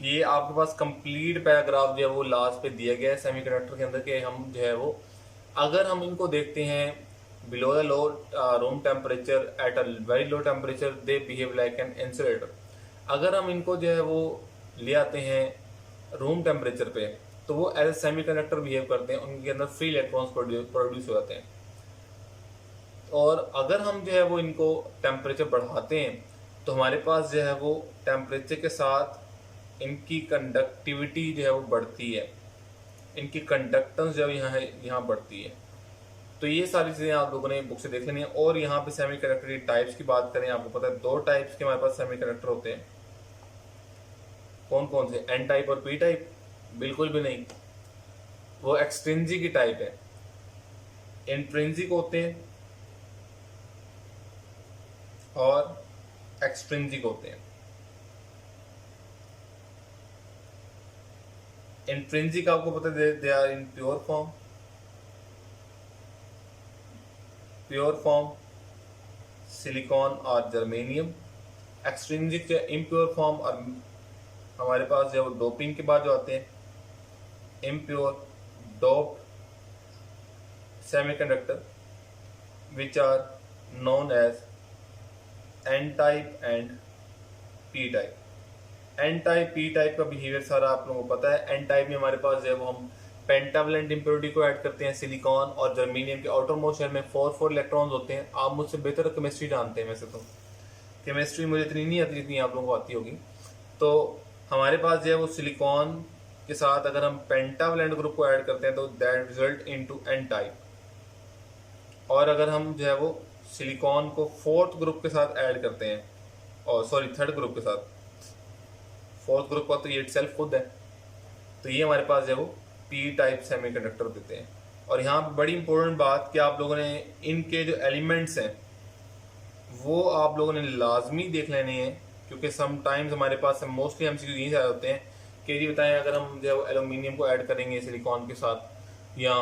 ये आपके पास कंप्लीट पैराग्राफ जो है वो लास्ट पे दिया गया है सेमीकंडक्टर के अंदर के। हम जो है वो, अगर हम इनको देखते हैं below the low room temperature at a very low temperature they behave like an insulator. अगर हम इनको जो है वो ले आते हैं रूम टेम्परेचर पे, तो वो एज ए सेमीकंडक्टर बिहेव करते हैं, उनके अंदर फ्री इलेक्ट्रॉन्स प्रोड्यूस हो जाते हैं। और अगर हम जो है वो इनको टेम्परेचर बढ़ाते हैं तो हमारे पास जो है वो टेम्परेचर के साथ इनकी कंडक्टिविटी जो है वो बढ़ती है, इनकी कंडक्टेंस जो है यहाँ बढ़ती है। तो ये सारी चीज़ें आप लोगों ने बुक से देख लेनी है। और यहाँ पे सेमीकंडक्टर की टाइप्स की बात करें, आपको पता है 2 टाइप्स के हमारे पास सेमीकंडक्टर होते हैं। कौन कौन से? एन टाइप और पी टाइप? बिल्कुल भी नहीं, वो एक्सट्रिंसिक की टाइप है। इंट्रिंसिक होते हैं और एक्सट्रिंसिक होते हैं। इंट्रिंसिक आपको पता है they are in pure form, pure form silicon और जर्मेनियम, एक्सट्रिंसिक या इम्प्योर फॉर्म, और हमारे पास जो डोपिंग के बाद जो आते हैं impure doped semiconductor which are known as N type and P type. N type P type का बिहेवियर सारा आप लोगों को पता है। एन टाइप में हमारे पास जो है वो हम पेंटावलेंट इम्प्योरिटी को ऐड करते हैं, सिलिकॉन और जर्मेनियम के आउटर मोस्ट शेल में 4 इलेक्ट्रॉन्स होते हैं। आप मुझसे बेहतर केमिस्ट्री जानते हैं, वैसे तो केमिस्ट्री मुझे इतनी नहीं आती जितनी आप लोगों को आती होगी। तो हमारे पास जो है वो सिलिकॉन के साथ अगर हम पेंटावलेंट ग्रुप को ऐड करते हैं तो that result into N type, और अगर हम जो है वो सिलिकॉन को 4th ग्रुप के साथ ऐड करते हैं, और सॉरी 3rd ग्रुप के साथ, 4th ग्रुप का तो ये इटसेल्फ खुद है, तो ये हमारे पास जो है वो पी टाइप सेमीकंडक्टर देते हैं। और यहाँ पे बड़ी इंपॉर्टेंट बात कि आप लोगों ने इनके जो एलिमेंट्स हैं वो आप लोगों ने लाजमी देख लेने हैं, क्योंकि समटाइम्स हमारे पास मोस्टली एमसीक्यू यही सारे होते हैं कि जी बताएं अगर हम जो एल्यूमिनियम को ऐड करेंगे सिलिकॉन के साथ या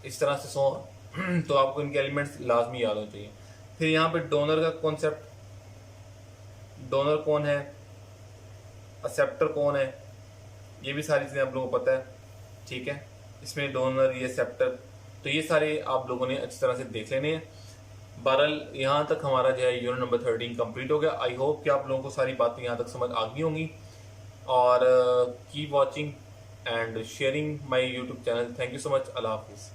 इस तरह से सो तो आपको इनके एलिमेंट्स लाजमी याद होने चाहिए। फिर यहाँ पे डोनर का कॉन्सेप्ट, डोनर कौन है, एक्सेप्टर कौन है, ये भी सारी चीज़ें आप लोगों को पता है, ठीक है। इसमें डोनर, ये एक्सेप्टर, तो ये सारे आप लोगों ने अच्छी तरह से देख लेने हैं। बहरहाल यहाँ तक हमारा जो है यूनिट नंबर 13 कंप्लीट हो गया। आई होप कि आप लोगों को सारी बातें यहाँ तक समझ आ गई होंगी, और keep watching and sharing my YouTube channel. Thank you so much. अल्लाह हाफिज़।